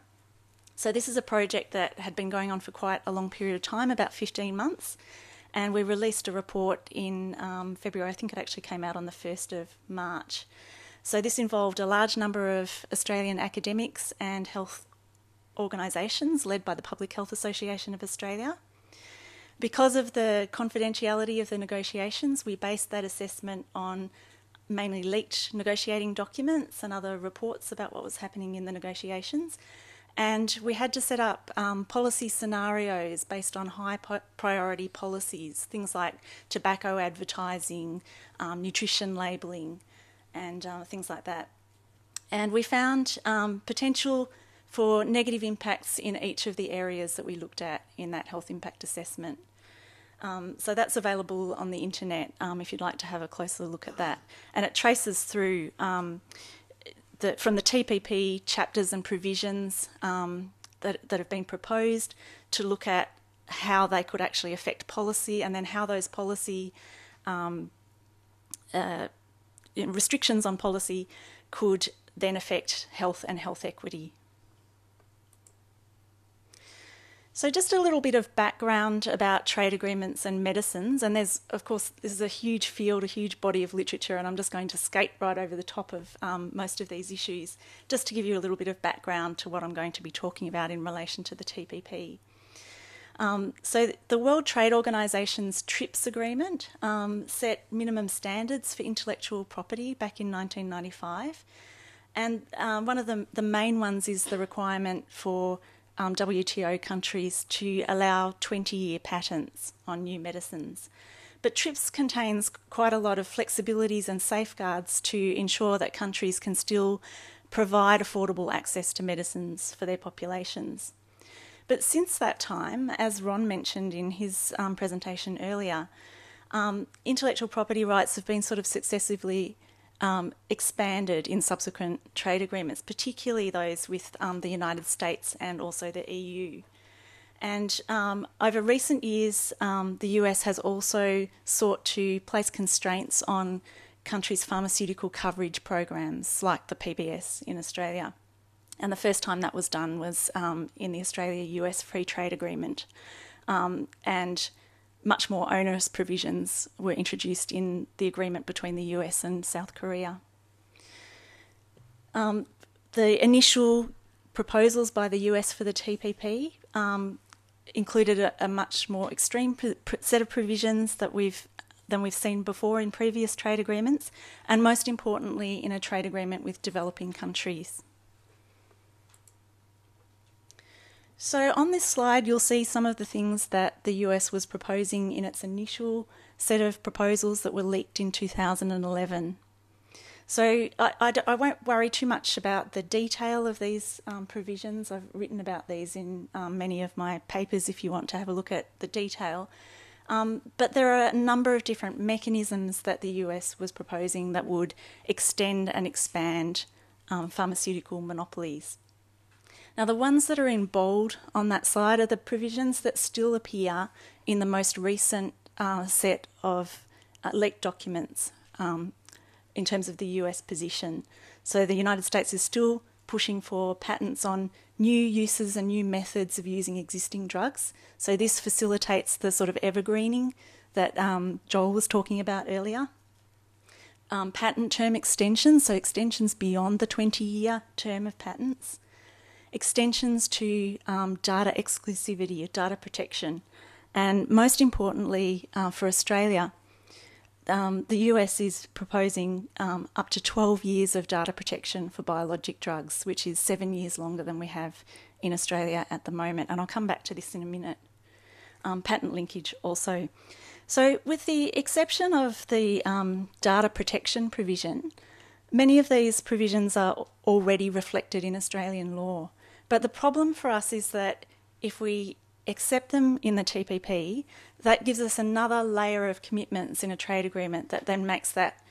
So this is a project that had been going on for quite a long period of time, about 15 months, and we released a report in February. I think it actually came out on the 1st of March. So this involved a large number of Australian academics and health organisations led by the Public Health Association of Australia. Because of the confidentiality of the negotiations, we based that assessment on mainly leaked negotiating documents and other reports about what was happening in the negotiations. And we had to set up policy scenarios based on high priority policies, things like tobacco advertising, nutrition labelling, and things like that. And we found potential for negative impacts in each of the areas that we looked at in that health impact assessment. So that's available on the internet if you'd like to have a closer look at that. And it traces through from the TPP chapters and provisions that have been proposed to look at how they could actually affect policy, and then how those policy restrictions on policy could then affect health and health equity. So just a little bit of background about trade agreements and medicines, and there's, of course, this is a huge field, a huge body of literature, and I'm just going to skate right over the top of most of these issues, just to give you a little bit of background to what I'm going to be talking about in relation to the TPP. So the World Trade Organisation's TRIPS agreement set minimum standards for intellectual property back in 1995, and one of the main ones is the requirement for WTO countries to allow 20-year patents on new medicines. But TRIPS contains quite a lot of flexibilities and safeguards to ensure that countries can still provide affordable access to medicines for their populations. But since that time, as Ron mentioned in his presentation earlier, intellectual property rights have been sort of successively expanded in subsequent trade agreements, particularly those with the United States and also the EU. And over recent years, the US has also sought to place constraints on countries' pharmaceutical coverage programs, like the PBS in Australia. And the first time that was done was in the Australia-US Free Trade Agreement. And much more onerous provisions were introduced in the agreement between the US and South Korea. The initial proposals by the US for the TPP included a much more extreme set of provisions than we've seen before in previous trade agreements, and most importantly in a trade agreement with developing countries. So on this slide, you'll see some of the things that the US was proposing in its initial set of proposals that were leaked in 2011. So I won't worry too much about the detail of these provisions. I've written about these in many of my papers if you want to have a look at the detail. But there are a number of different mechanisms that the US was proposing that would extend and expand pharmaceutical monopolies. Now, the ones that are in bold on that slide are the provisions that still appear in the most recent set of leaked documents in terms of the US position. So the United States is still pushing for patents on new uses and new methods of using existing drugs. So this facilitates the sort of evergreening that Joel was talking about earlier. Patent term extensions, so extensions beyond the 20-year term of patents. Extensions to data exclusivity or data protection. And most importantly for Australia, the US is proposing up to 12 years of data protection for biologic drugs, which is 7 years longer than we have in Australia at the moment. And I'll come back to this in a minute. Patent linkage also. So with the exception of the data protection provision, many of these provisions are already reflected in Australian law. But the problem for us is that if we accept them in the TPP, that gives us another layer of commitments in a trade agreement that then makes that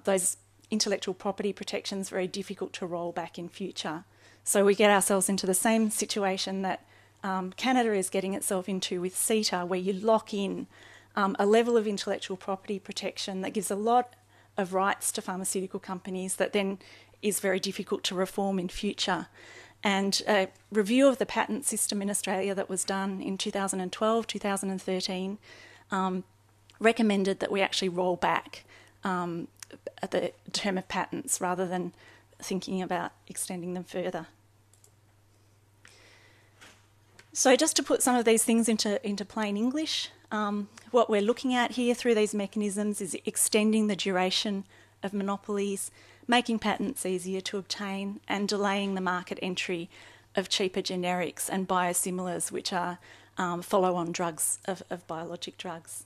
those intellectual property protections very difficult to roll back in future. So we get ourselves into the same situation that Canada is getting itself into with CETA, where you lock in a level of intellectual property protection that gives a lot of rights to pharmaceutical companies that then is very difficult to reform in future. And a review of the patent system in Australia that was done in 2012, 2013, recommended that we actually roll back at the term of patents rather than thinking about extending them further. So just to put some of these things into plain English, what we're looking at here through these mechanisms is extending the duration of monopolies, making patents easier to obtain, and delaying the market entry of cheaper generics and biosimilars, which are follow-on drugs of biologic drugs.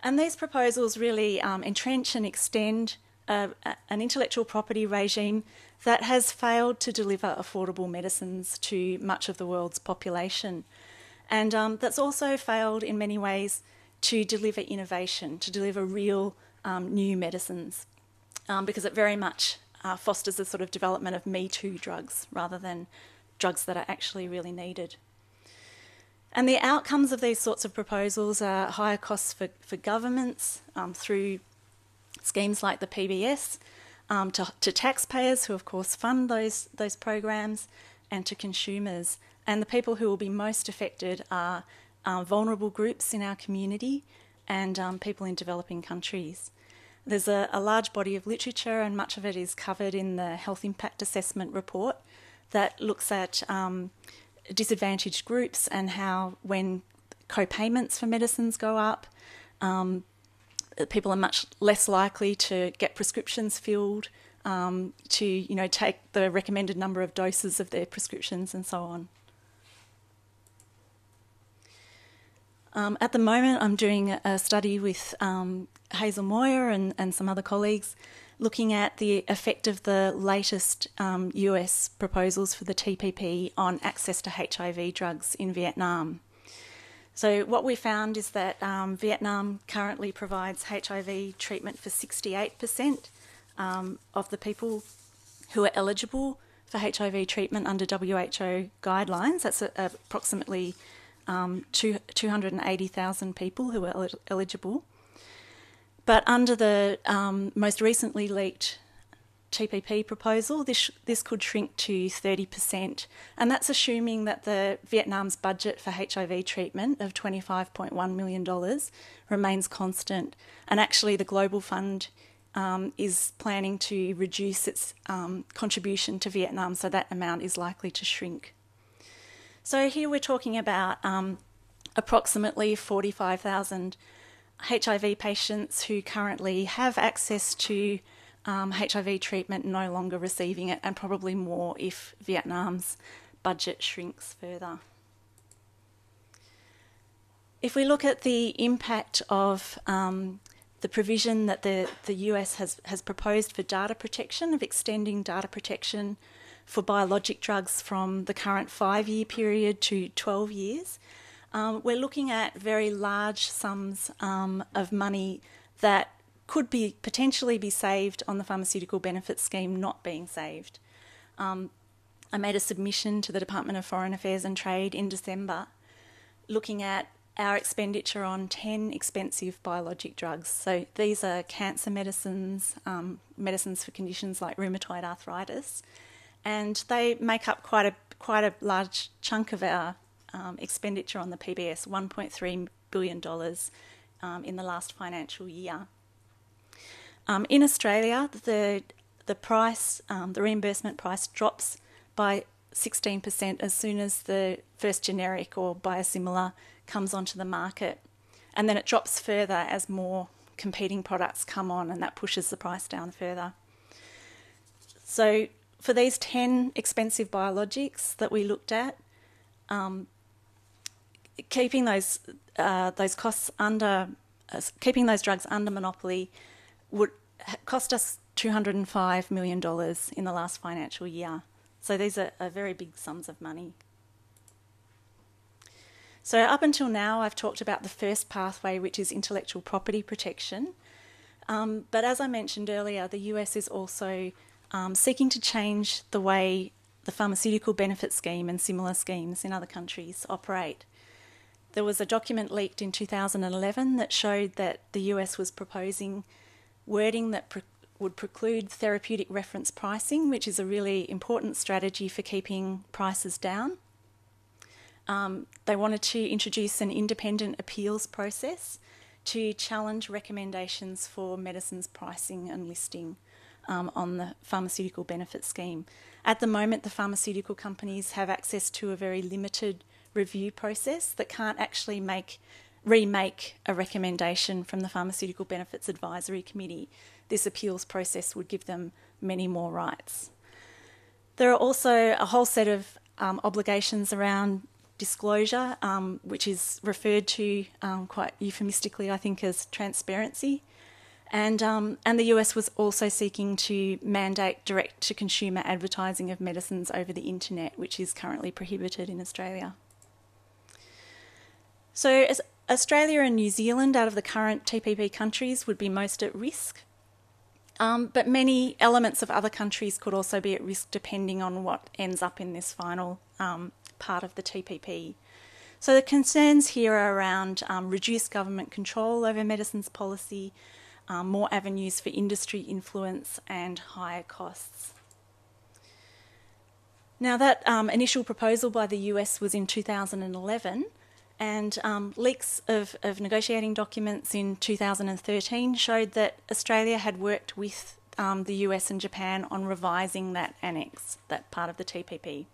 And these proposals really entrench and extend an intellectual property regime that has failed to deliver affordable medicines to much of the world's population. And that's also failed in many ways to deliver innovation, to deliver real new medicines. Because it very much fosters the sort of development of Me Too drugs rather than drugs that are actually really needed. And the outcomes of these sorts of proposals are higher costs for governments through schemes like the PBS, to taxpayers who of course fund those programs, and to consumers. And the people who will be most affected are vulnerable groups in our community and people in developing countries. There's a large body of literature, and much of it is covered in the Health Impact Assessment report that looks at disadvantaged groups and how when co-payments for medicines go up, people are much less likely to get prescriptions filled, to take the recommended number of doses of their prescriptions and so on. At the moment, I'm doing a study with Hazel Moyer and some other colleagues looking at the effect of the latest US proposals for the TPP on access to HIV drugs in Vietnam. So what we found is that Vietnam currently provides HIV treatment for 68% of the people who are eligible for HIV treatment under WHO guidelines. That's approximately 280,000 people who are eligible. But under the most recently leaked TPP proposal, this could shrink to 30%. And that's assuming that the Vietnam's budget for HIV treatment of $25.1 million remains constant. And actually the Global Fund is planning to reduce its contribution to Vietnam, so that amount is likely to shrink. So here we're talking about approximately 45,000 HIV patients who currently have access to HIV treatment no longer receiving it, and probably more if Vietnam's budget shrinks further. If we look at the impact of the provision that the US has proposed for data protection, of extending data protection for biologic drugs from the current 5-year period to 12 years, we're looking at very large sums of money that could potentially be saved on the pharmaceutical benefits scheme not being saved. I made a submission to the Department of Foreign Affairs and Trade in December looking at our expenditure on 10 expensive biologic drugs. So these are cancer medicines, medicines for conditions like rheumatoid arthritis, and they make up quite a large chunk of our expenditure on the PBS, $1.3 billion in the last financial year. In Australia, the price, the reimbursement price drops by 16% as soon as the first generic or biosimilar comes onto the market. And then it drops further as more competing products come on, and that pushes the price down further. So for these 10 expensive biologics that we looked at, keeping those costs under, keeping those drugs under monopoly would cost us $205 million in the last financial year. So these are very big sums of money. So up until now, I've talked about the first pathway, which is intellectual property protection. But as I mentioned earlier, the US is also seeking to change the way the pharmaceutical benefit scheme and similar schemes in other countries operate. There was a document leaked in 2011 that showed that the US was proposing wording that would preclude therapeutic reference pricing, which is a really important strategy for keeping prices down. They wanted to introduce an independent appeals process to challenge recommendations for medicines pricing and listing on the pharmaceutical benefit scheme. At the moment, the pharmaceutical companies have access to a very limited review process that can't actually remake a recommendation from the Pharmaceutical Benefits Advisory Committee. This appeals process would give them many more rights. There are also a whole set of obligations around disclosure, which is referred to quite euphemistically, I think, as transparency. And the US was also seeking to mandate direct-to-consumer advertising of medicines over the internet, which is currently prohibited in Australia. So as Australia and New Zealand, out of the current TPP countries, would be most at risk. But many elements of other countries could also be at risk depending on what ends up in this final part of the TPP. So the concerns here are around reduced government control over medicines policy, more avenues for industry influence, and higher costs. Now that initial proposal by the US was in 2011, and leaks of negotiating documents in 2013 showed that Australia had worked with the US and Japan on revising that annex, that part of the TPP.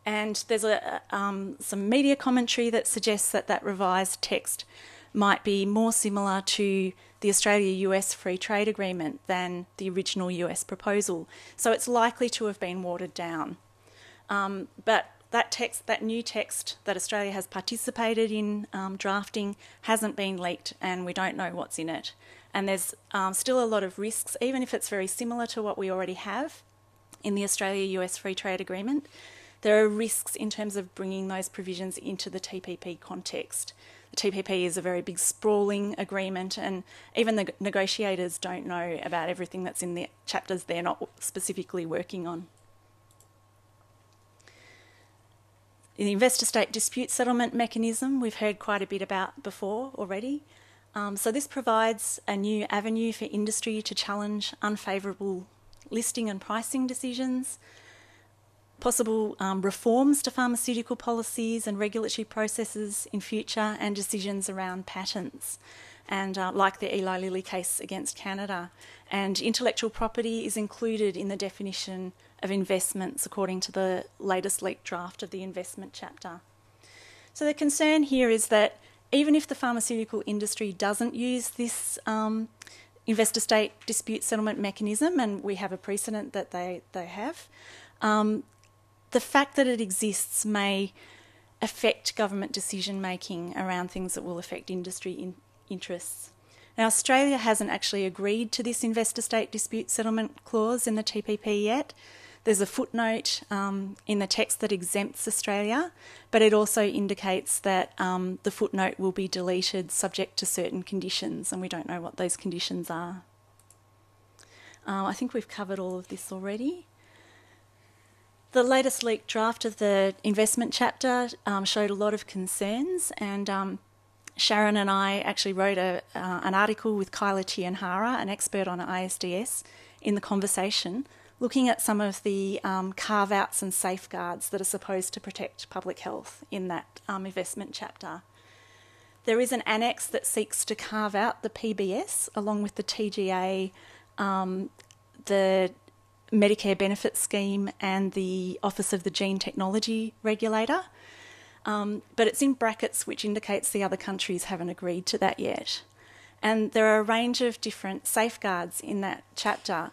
And there's some media commentary that suggests that that revised text might be more similar to the Australia-US Free Trade Agreement than the original US proposal. So it's likely to have been watered down. But that new text that Australia has participated in drafting hasn't been leaked, and we don't know what's in it. And there's still a lot of risks, even if it's very similar to what we already have in the Australia-US Free Trade Agreement. There are risks in terms of bringing those provisions into the TPP context. The TPP is a very big sprawling agreement, and even the negotiators don't know about everything that's in the chapters they're not specifically working on. The investor-state dispute settlement mechanism we've heard quite a bit about before already. So this provides a new avenue for industry to challenge unfavourable listing and pricing decisions, possible reforms to pharmaceutical policies and regulatory processes in future, and decisions around patents, and like the Eli Lilly case against Canada. And intellectual property is included in the definition of investments according to the latest leaked draft of the investment chapter. So the concern here is that even if the pharmaceutical industry doesn't use this investor-state dispute settlement mechanism, and we have a precedent that they have, the fact that it exists may affect government decision making around things that will affect industry interests. Now, Australia hasn't actually agreed to this investor-state dispute settlement clause in the TPP yet. There's a footnote in the text that exempts Australia, but it also indicates that the footnote will be deleted subject to certain conditions, and we don't know what those conditions are. I think we've covered all of this already. The latest leaked draft of the investment chapter showed a lot of concerns, and Sharon and I actually wrote an article with Kyla Tianhara, an expert on ISDS, in The Conversation, looking at some of the carve-outs and safeguards that are supposed to protect public health in that investment chapter. There is an annex that seeks to carve out the PBS along with the TGA, the Medicare Benefit Scheme and the Office of the Gene Technology Regulator, but it's in brackets, which indicates the other countries haven't agreed to that yet. And there are a range of different safeguards in that chapter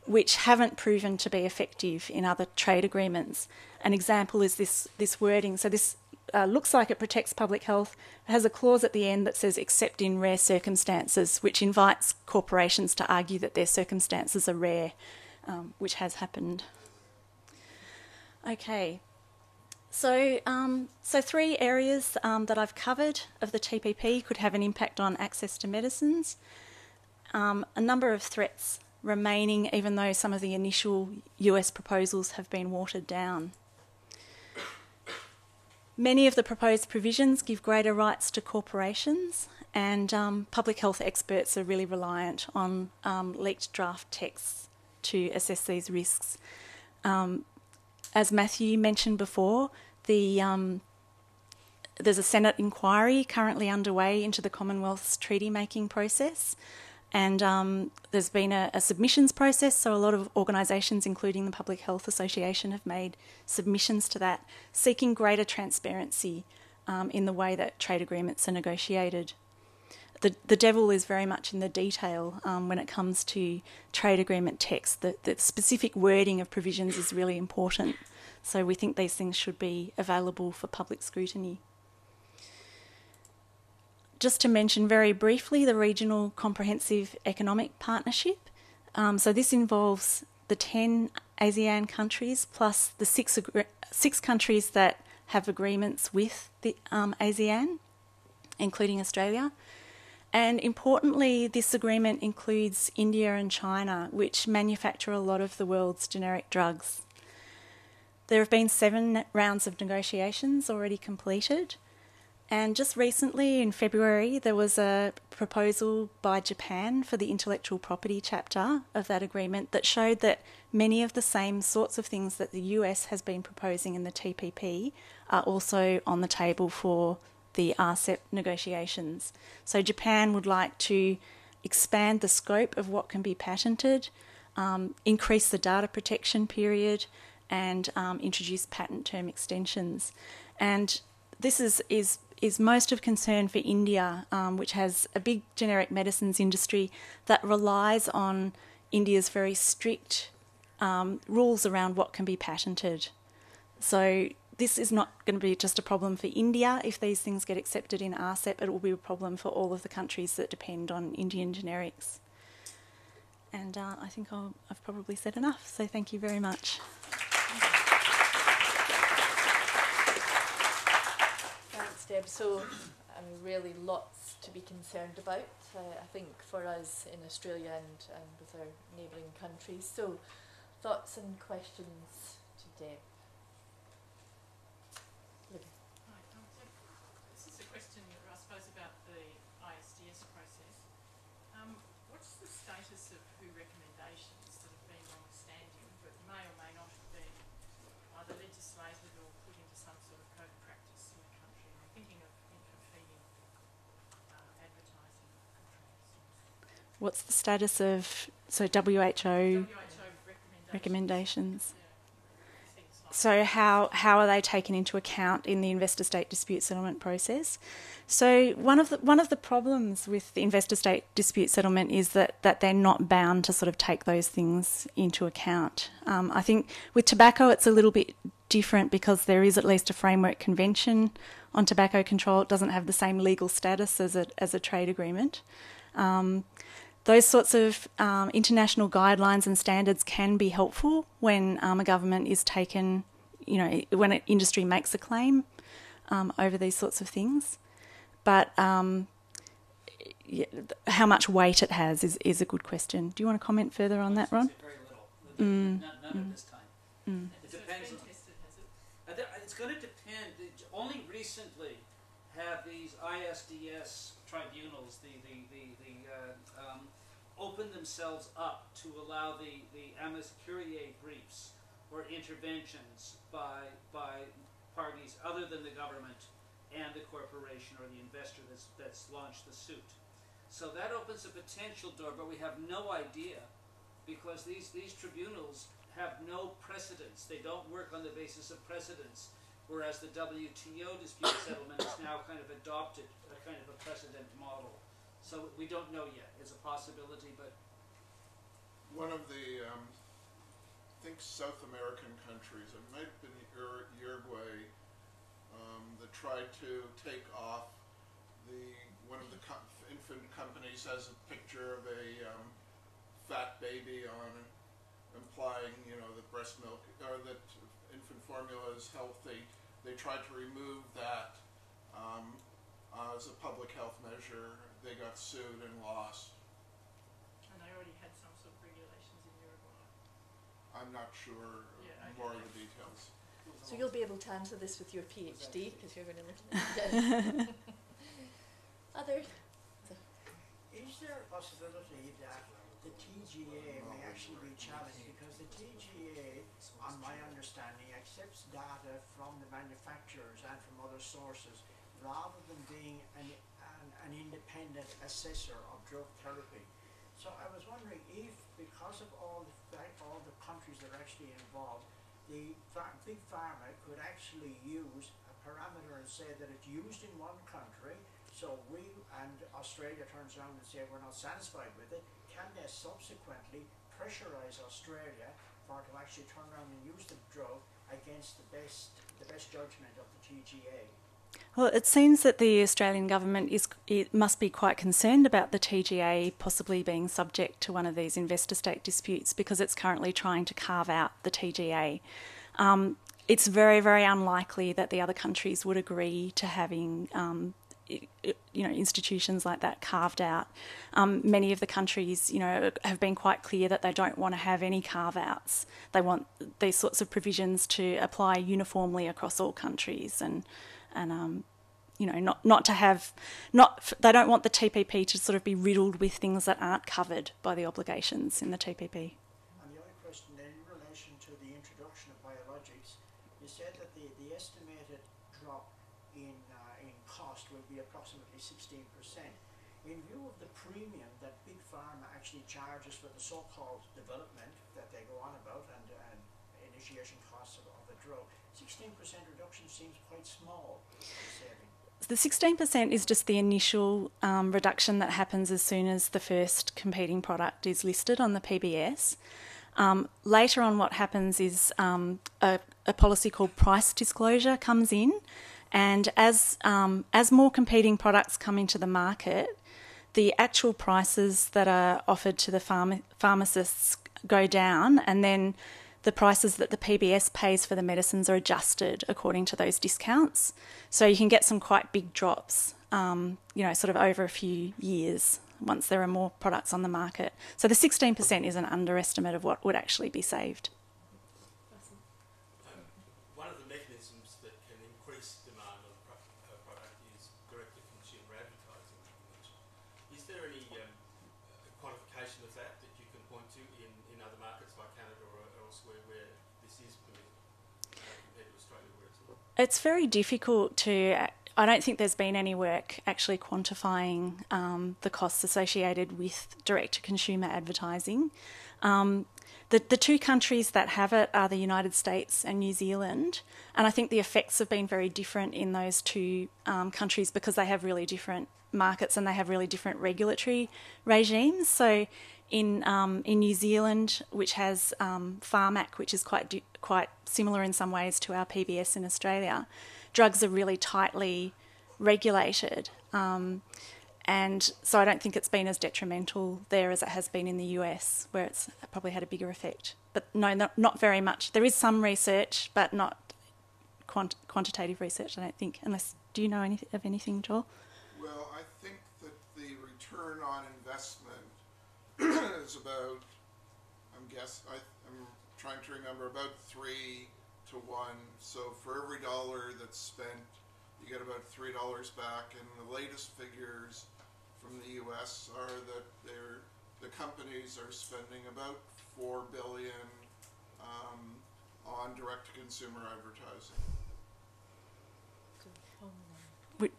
which haven't proven to be effective in other trade agreements. An example is this wording. So this looks like it protects public health. It has a clause at the end that says except in rare circumstances, which invites corporations to argue that their circumstances are rare, which has happened. Okay. So 3 areas that I've covered of the TPP could have an impact on access to medicines. A number of threats remaining, even though some of the initial US proposals have been watered down. Many of the proposed provisions give greater rights to corporations, and public health experts are really reliant on leaked draft texts to assess these risks. As Matthew mentioned before, there's a Senate inquiry currently underway into the Commonwealth's treaty-making process, and there's been a submissions process, so a lot of organisations, including the Public Health Association, have made submissions to that, seeking greater transparency in the way that trade agreements are negotiated. The devil is very much in the detail when it comes to trade agreement text. The specific wording of provisions is really important, so we think these things should be available for public scrutiny. Just to mention very briefly the Regional Comprehensive Economic Partnership. So this involves the 10 ASEAN countries plus the 6 countries that have agreements with the ASEAN, including Australia. And importantly, this agreement includes India and China, which manufacture a lot of the world's generic drugs. There have been 7 rounds of negotiations already completed. And just recently, in February, there was a proposal by Japan for the intellectual property chapter of that agreement that showed that many of the same sorts of things that the US has been proposing in the TPP are also on the table for the RCEP negotiations. So Japan would like to expand the scope of what can be patented, increase the data protection period, and introduce patent term extensions. And this is most of concern for India, which has a big generic medicines industry that relies on India's very strict rules around what can be patented. So this is not going to be just a problem for India. If these things get accepted in RCEP, it will be a problem for all of the countries that depend on Indian generics. And I think I've probably said enough, so thank you very much. Thanks, Deb. So, really lots to be concerned about, I think, for us in Australia and with our neighbouring countries. So, thoughts and questions to Deb? This is a question, I suppose, about the ISDS process. What's the status of WHO recommendations that have been long-standing but may or may not have been either legislated or put into some sort of code of practice in the country? I'm thinking of info-feeding advertising contracts. What's the status of WHO recommendations? Yeah. So how are they taken into account in the investor-state dispute settlement process? So one of the problems with the investor-state dispute settlement is that they're not bound to sort of take those things into account. I think with tobacco it's a little bit different because there is at least a framework convention on tobacco control. It doesn't have the same legal status as a trade agreement. Those sorts of international guidelines and standards can be helpful when a government is taken, when an industry makes a claim over these sorts of things. But how much weight it has is a good question. Do you want to comment further on that, Ron? Very little. None at this time. It depends. It's going to depend. Only recently have these ISDS tribunals opened themselves up to allow the amicus curiae briefs or interventions by parties other than the government and the corporation or the investor that's launched the suit. So that opens a potential door, but we have no idea because these tribunals have no precedents. They don't work on the basis of precedents, whereas the WTO dispute settlement has now kind of adopted a kind of a precedent model. So we don't know yet. It's a possibility, but one of the, I think South American countries, it might have been Uruguay, that tried to take off one of the infant companies has a picture of a fat baby on it, implying, that breast milk or that infant formula is healthy. They tried to remove that as a public health measure. They got sued and lost. And they already had some sort of regulations in Uruguay. I'm not sure more of the details. So you'll be able to answer this with your PhD because you're going to look at it. Other? Is there a possibility that the TGA may actually be challenged because the TGA, on my understanding, accepts data from the manufacturers and from other sources rather than being an independent assessor of drug therapy. So I was wondering if, because of all the countries that are actually involved, the big pharma could actually use a parameter and say that it's used in one country, so we and Australia turns around and say we're not satisfied with it. Can they subsequently pressurize Australia for it to actually turn around and use the drug against the best judgment of the TGA? Well, it seems that the Australian government must be quite concerned about the TGA possibly being subject to one of these investor-state disputes because it's currently trying to carve out the TGA. It's very, very unlikely that the other countries would agree to having institutions like that carved out. Many of the countries, have been quite clear that they don't want to have any carve-outs. They want these sorts of provisions to apply uniformly across all countries and not to have, they don't want the TPP to sort of be riddled with things that aren't covered by the obligations in the TPP. And the other question then, in relation to the introduction of biologics, you said that the estimated drop in cost will be approximately 16%. In view of the premium that Big Pharma actually charges for the so-called development that they go on about and initiation costs of a drug, 16% reduction seems quite small. The 16% is just the initial reduction that happens as soon as the first competing product is listed on the PBS. Later on, what happens is a policy called price disclosure comes in, and as more competing products come into the market, the actual prices that are offered to the pharmacists go down, and then the prices that the PBS pays for the medicines are adjusted according to those discounts. So you can get some quite big drops, sort of over a few years once there are more products on the market. So the 16% is an underestimate of what would actually be saved. One of the mechanisms that can increase demand on a product is direct-to-consumer advertising. Is there any quantification of that you can point to in other markets like Canada or elsewhere where this is permitted compared to Australia where it's not? It's very difficult to, I don't think there's been any work actually quantifying the costs associated with direct-to-consumer advertising. The two countries that have it are the United States and New Zealand, and I think the effects have been very different in those two countries because they have really different markets and they have really different regulatory regimes. So in New Zealand, which has Pharmac, which is quite similar in some ways to our PBS in Australia, drugs are really tightly regulated. And so I don't think it's been as detrimental there as it has been in the US, where it's probably had a bigger effect. But no, not very much. There is some research, but not quantitative research, I don't think. Do you know of anything, Joel? Well, I think that the return on investment is about, I'm trying to remember, about 3 to 1. So for every dollar that's spent, you get about $3 back. And the latest figures from the U.S. are that the companies are spending about $4 billion on direct-to-consumer advertising.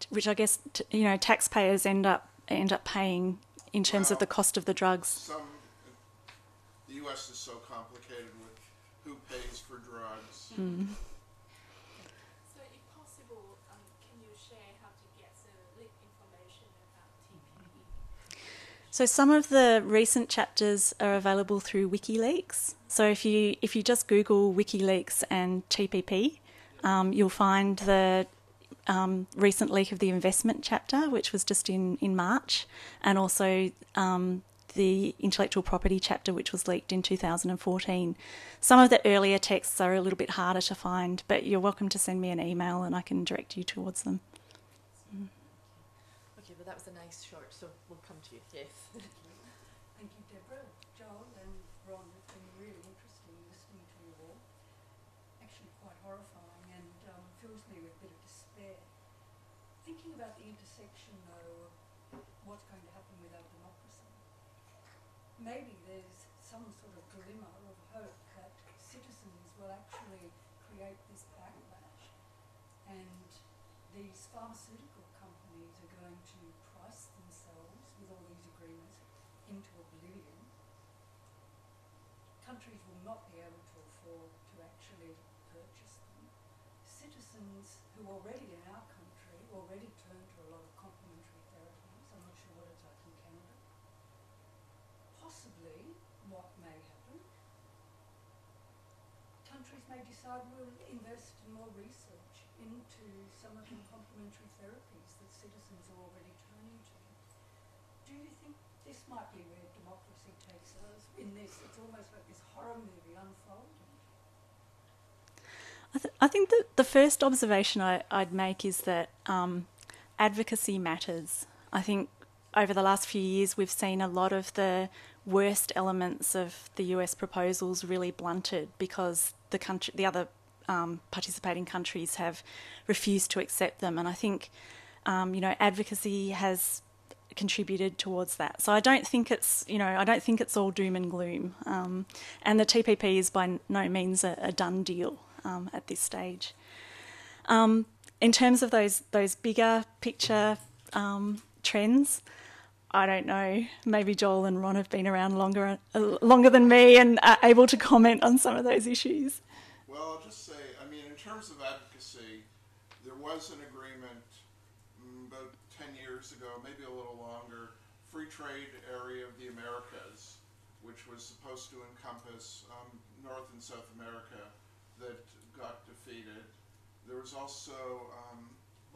Which I guess taxpayers end up paying in terms of the cost of the drugs. The U.S. is so complicated with who pays for drugs. Mm. So if possible, can you share how to get the leak information about TPE? So some of the recent chapters are available through WikiLeaks. So if you just Google WikiLeaks and TPP, you'll find the recent leak of the investment chapter, which was just in March, and also the intellectual property chapter, which was leaked in 2014. Some of the earlier texts are a little bit harder to find, but you're welcome to send me an email and I can direct you towards them. Okay, well that was a nice short, so we'll come to you. Yes. Thank you, Deborah. Joel and Ron, it's been really interesting listening to you all. Actually quite horrifying and fills me with a bit of despair. Thinking about the intersection, though, of what's going to happen with our democracy. Maybe there's some sort of glimmer of hope that citizens will actually create this backlash and these pharmaceutical companies are going to price themselves with all these agreements into oblivion. Countries will not be able to afford to actually purchase them. Citizens who already in our country already turn to a lot of complementary therapies. I'm not sure what it's like in Canada. Possibly what may happen, countries may decide we'll invest in more research into some of the complementary therapies that citizens are already turning to. Do you think this might be where democracy takes us in this? It's almost like this horror movie unfolding. I think that the first observation I'd make is that advocacy matters. I think over the last few years we've seen a lot of the worst elements of the US proposals really blunted because the other participating countries have refused to accept them, and I think advocacy has contributed towards that. So I don't think it's all doom and gloom, and the TPP is by no means a done deal at this stage. In terms of those bigger picture trends, I don't know. Maybe Joel and Ron have been around longer than me and are able to comment on some of those issues. Well, I'll just say, in terms of advocacy, there was an agreement about 10 years ago, maybe a little longer, free trade area of the Americas, which was supposed to encompass North and South America, that got defeated. There was also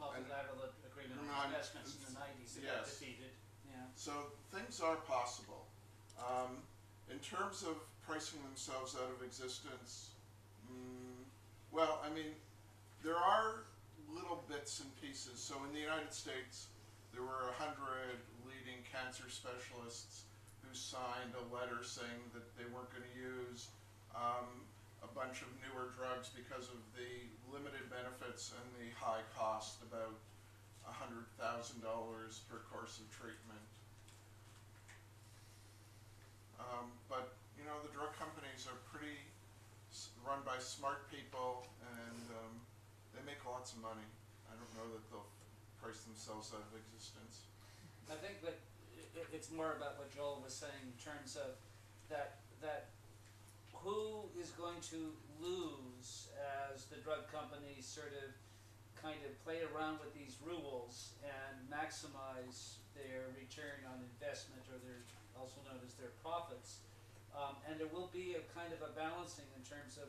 multilateral agreement on investments in the 90s that got defeated. Yeah. So things are possible. In terms of pricing themselves out of existence, there are little bits and pieces. So in the United States, there were 100 leading cancer specialists who signed a letter saying that they weren't going to use a bunch of newer drugs because of the limited benefits and the high cost, about $100,000 per course of treatment. But the drug companies are run by smart people, and they make lots of money. I don't know that they'll price themselves out of existence. I think that it's more about what Joel was saying in terms of that who is going to lose as the drug companies sort of kind of play around with these rules and maximize their return on investment, or their, also known as their profits. And there will be a kind of a balancing in terms of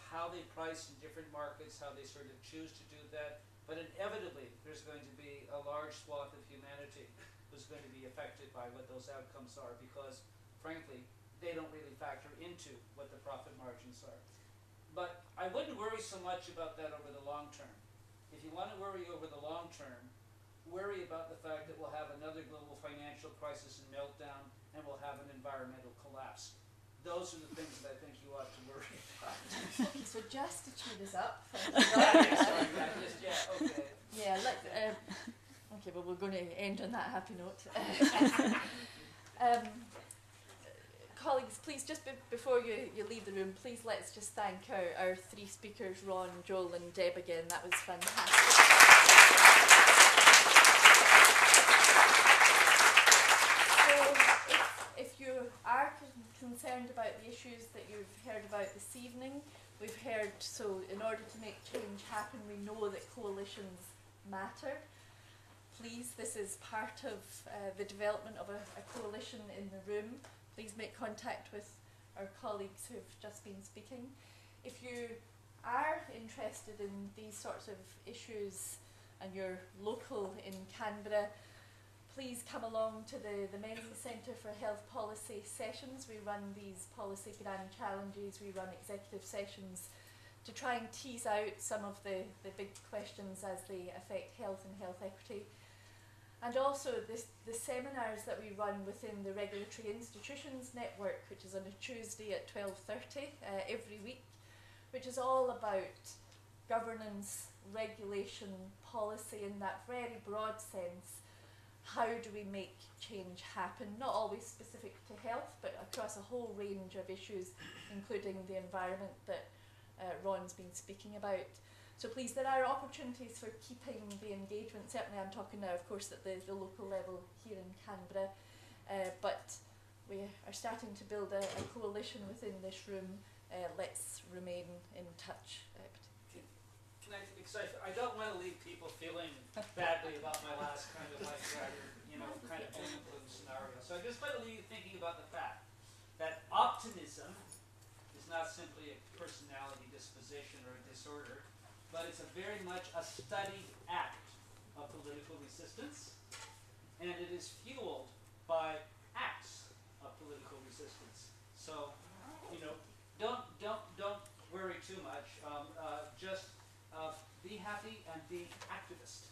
how they price in different markets, how they sort of choose to do that. But inevitably, there's going to be a large swath of humanity who's going to be affected by what those outcomes are, because, frankly, they don't really factor into what the profit margins are. But I wouldn't worry so much about that over the long term. If you want to worry over the long term, worry about the fact that we'll have another global financial crisis and meltdown, and we'll have an environmental collapse. Those are the things that I think you ought to worry about. Okay, so just to cheer this up. Okay. Yeah, okay, well, we're going to end on that happy note. Colleagues, please, just before you leave the room, please let's just thank our three speakers, Ron, Joel and Deb again. That was fantastic. So if you are concerned about the issues that you've heard about this evening, we've heard, so in order to make change happen, we know that coalitions matter. Please, this is part of the development of a coalition in the room. Please make contact with our colleagues who've just been speaking. If you are interested in these sorts of issues and you're local in Canberra, please come along to the Menzies Centre for Health Policy sessions. We run these policy grand challenges, we run executive sessions to try and tease out some of the big questions as they affect health and health equity. And also the seminars that we run within the Regulatory Institutions Network, which is on a Tuesday at 12:30 every week, which is all about governance, regulation, policy in that very broad sense. How do we make change happen? Not always specific to health, but across a whole range of issues, including the environment that Ron's been speaking about. So please, there are opportunities for keeping the engagement. Certainly I'm talking now, of course, at the local level here in Canberra, but we are starting to build a coalition within this room. Let's remain in touch. Can I excite? I don't want to leave people feeling badly about my last kind of like, kind of doom and gloom scenario. So I just want to leave you thinking about the fact that optimism is not simply a personality disposition or a disorder, but it's very much a studied act of political resistance, and it is fueled by acts of political resistance. So, don't worry too much. Just be happy and be activist.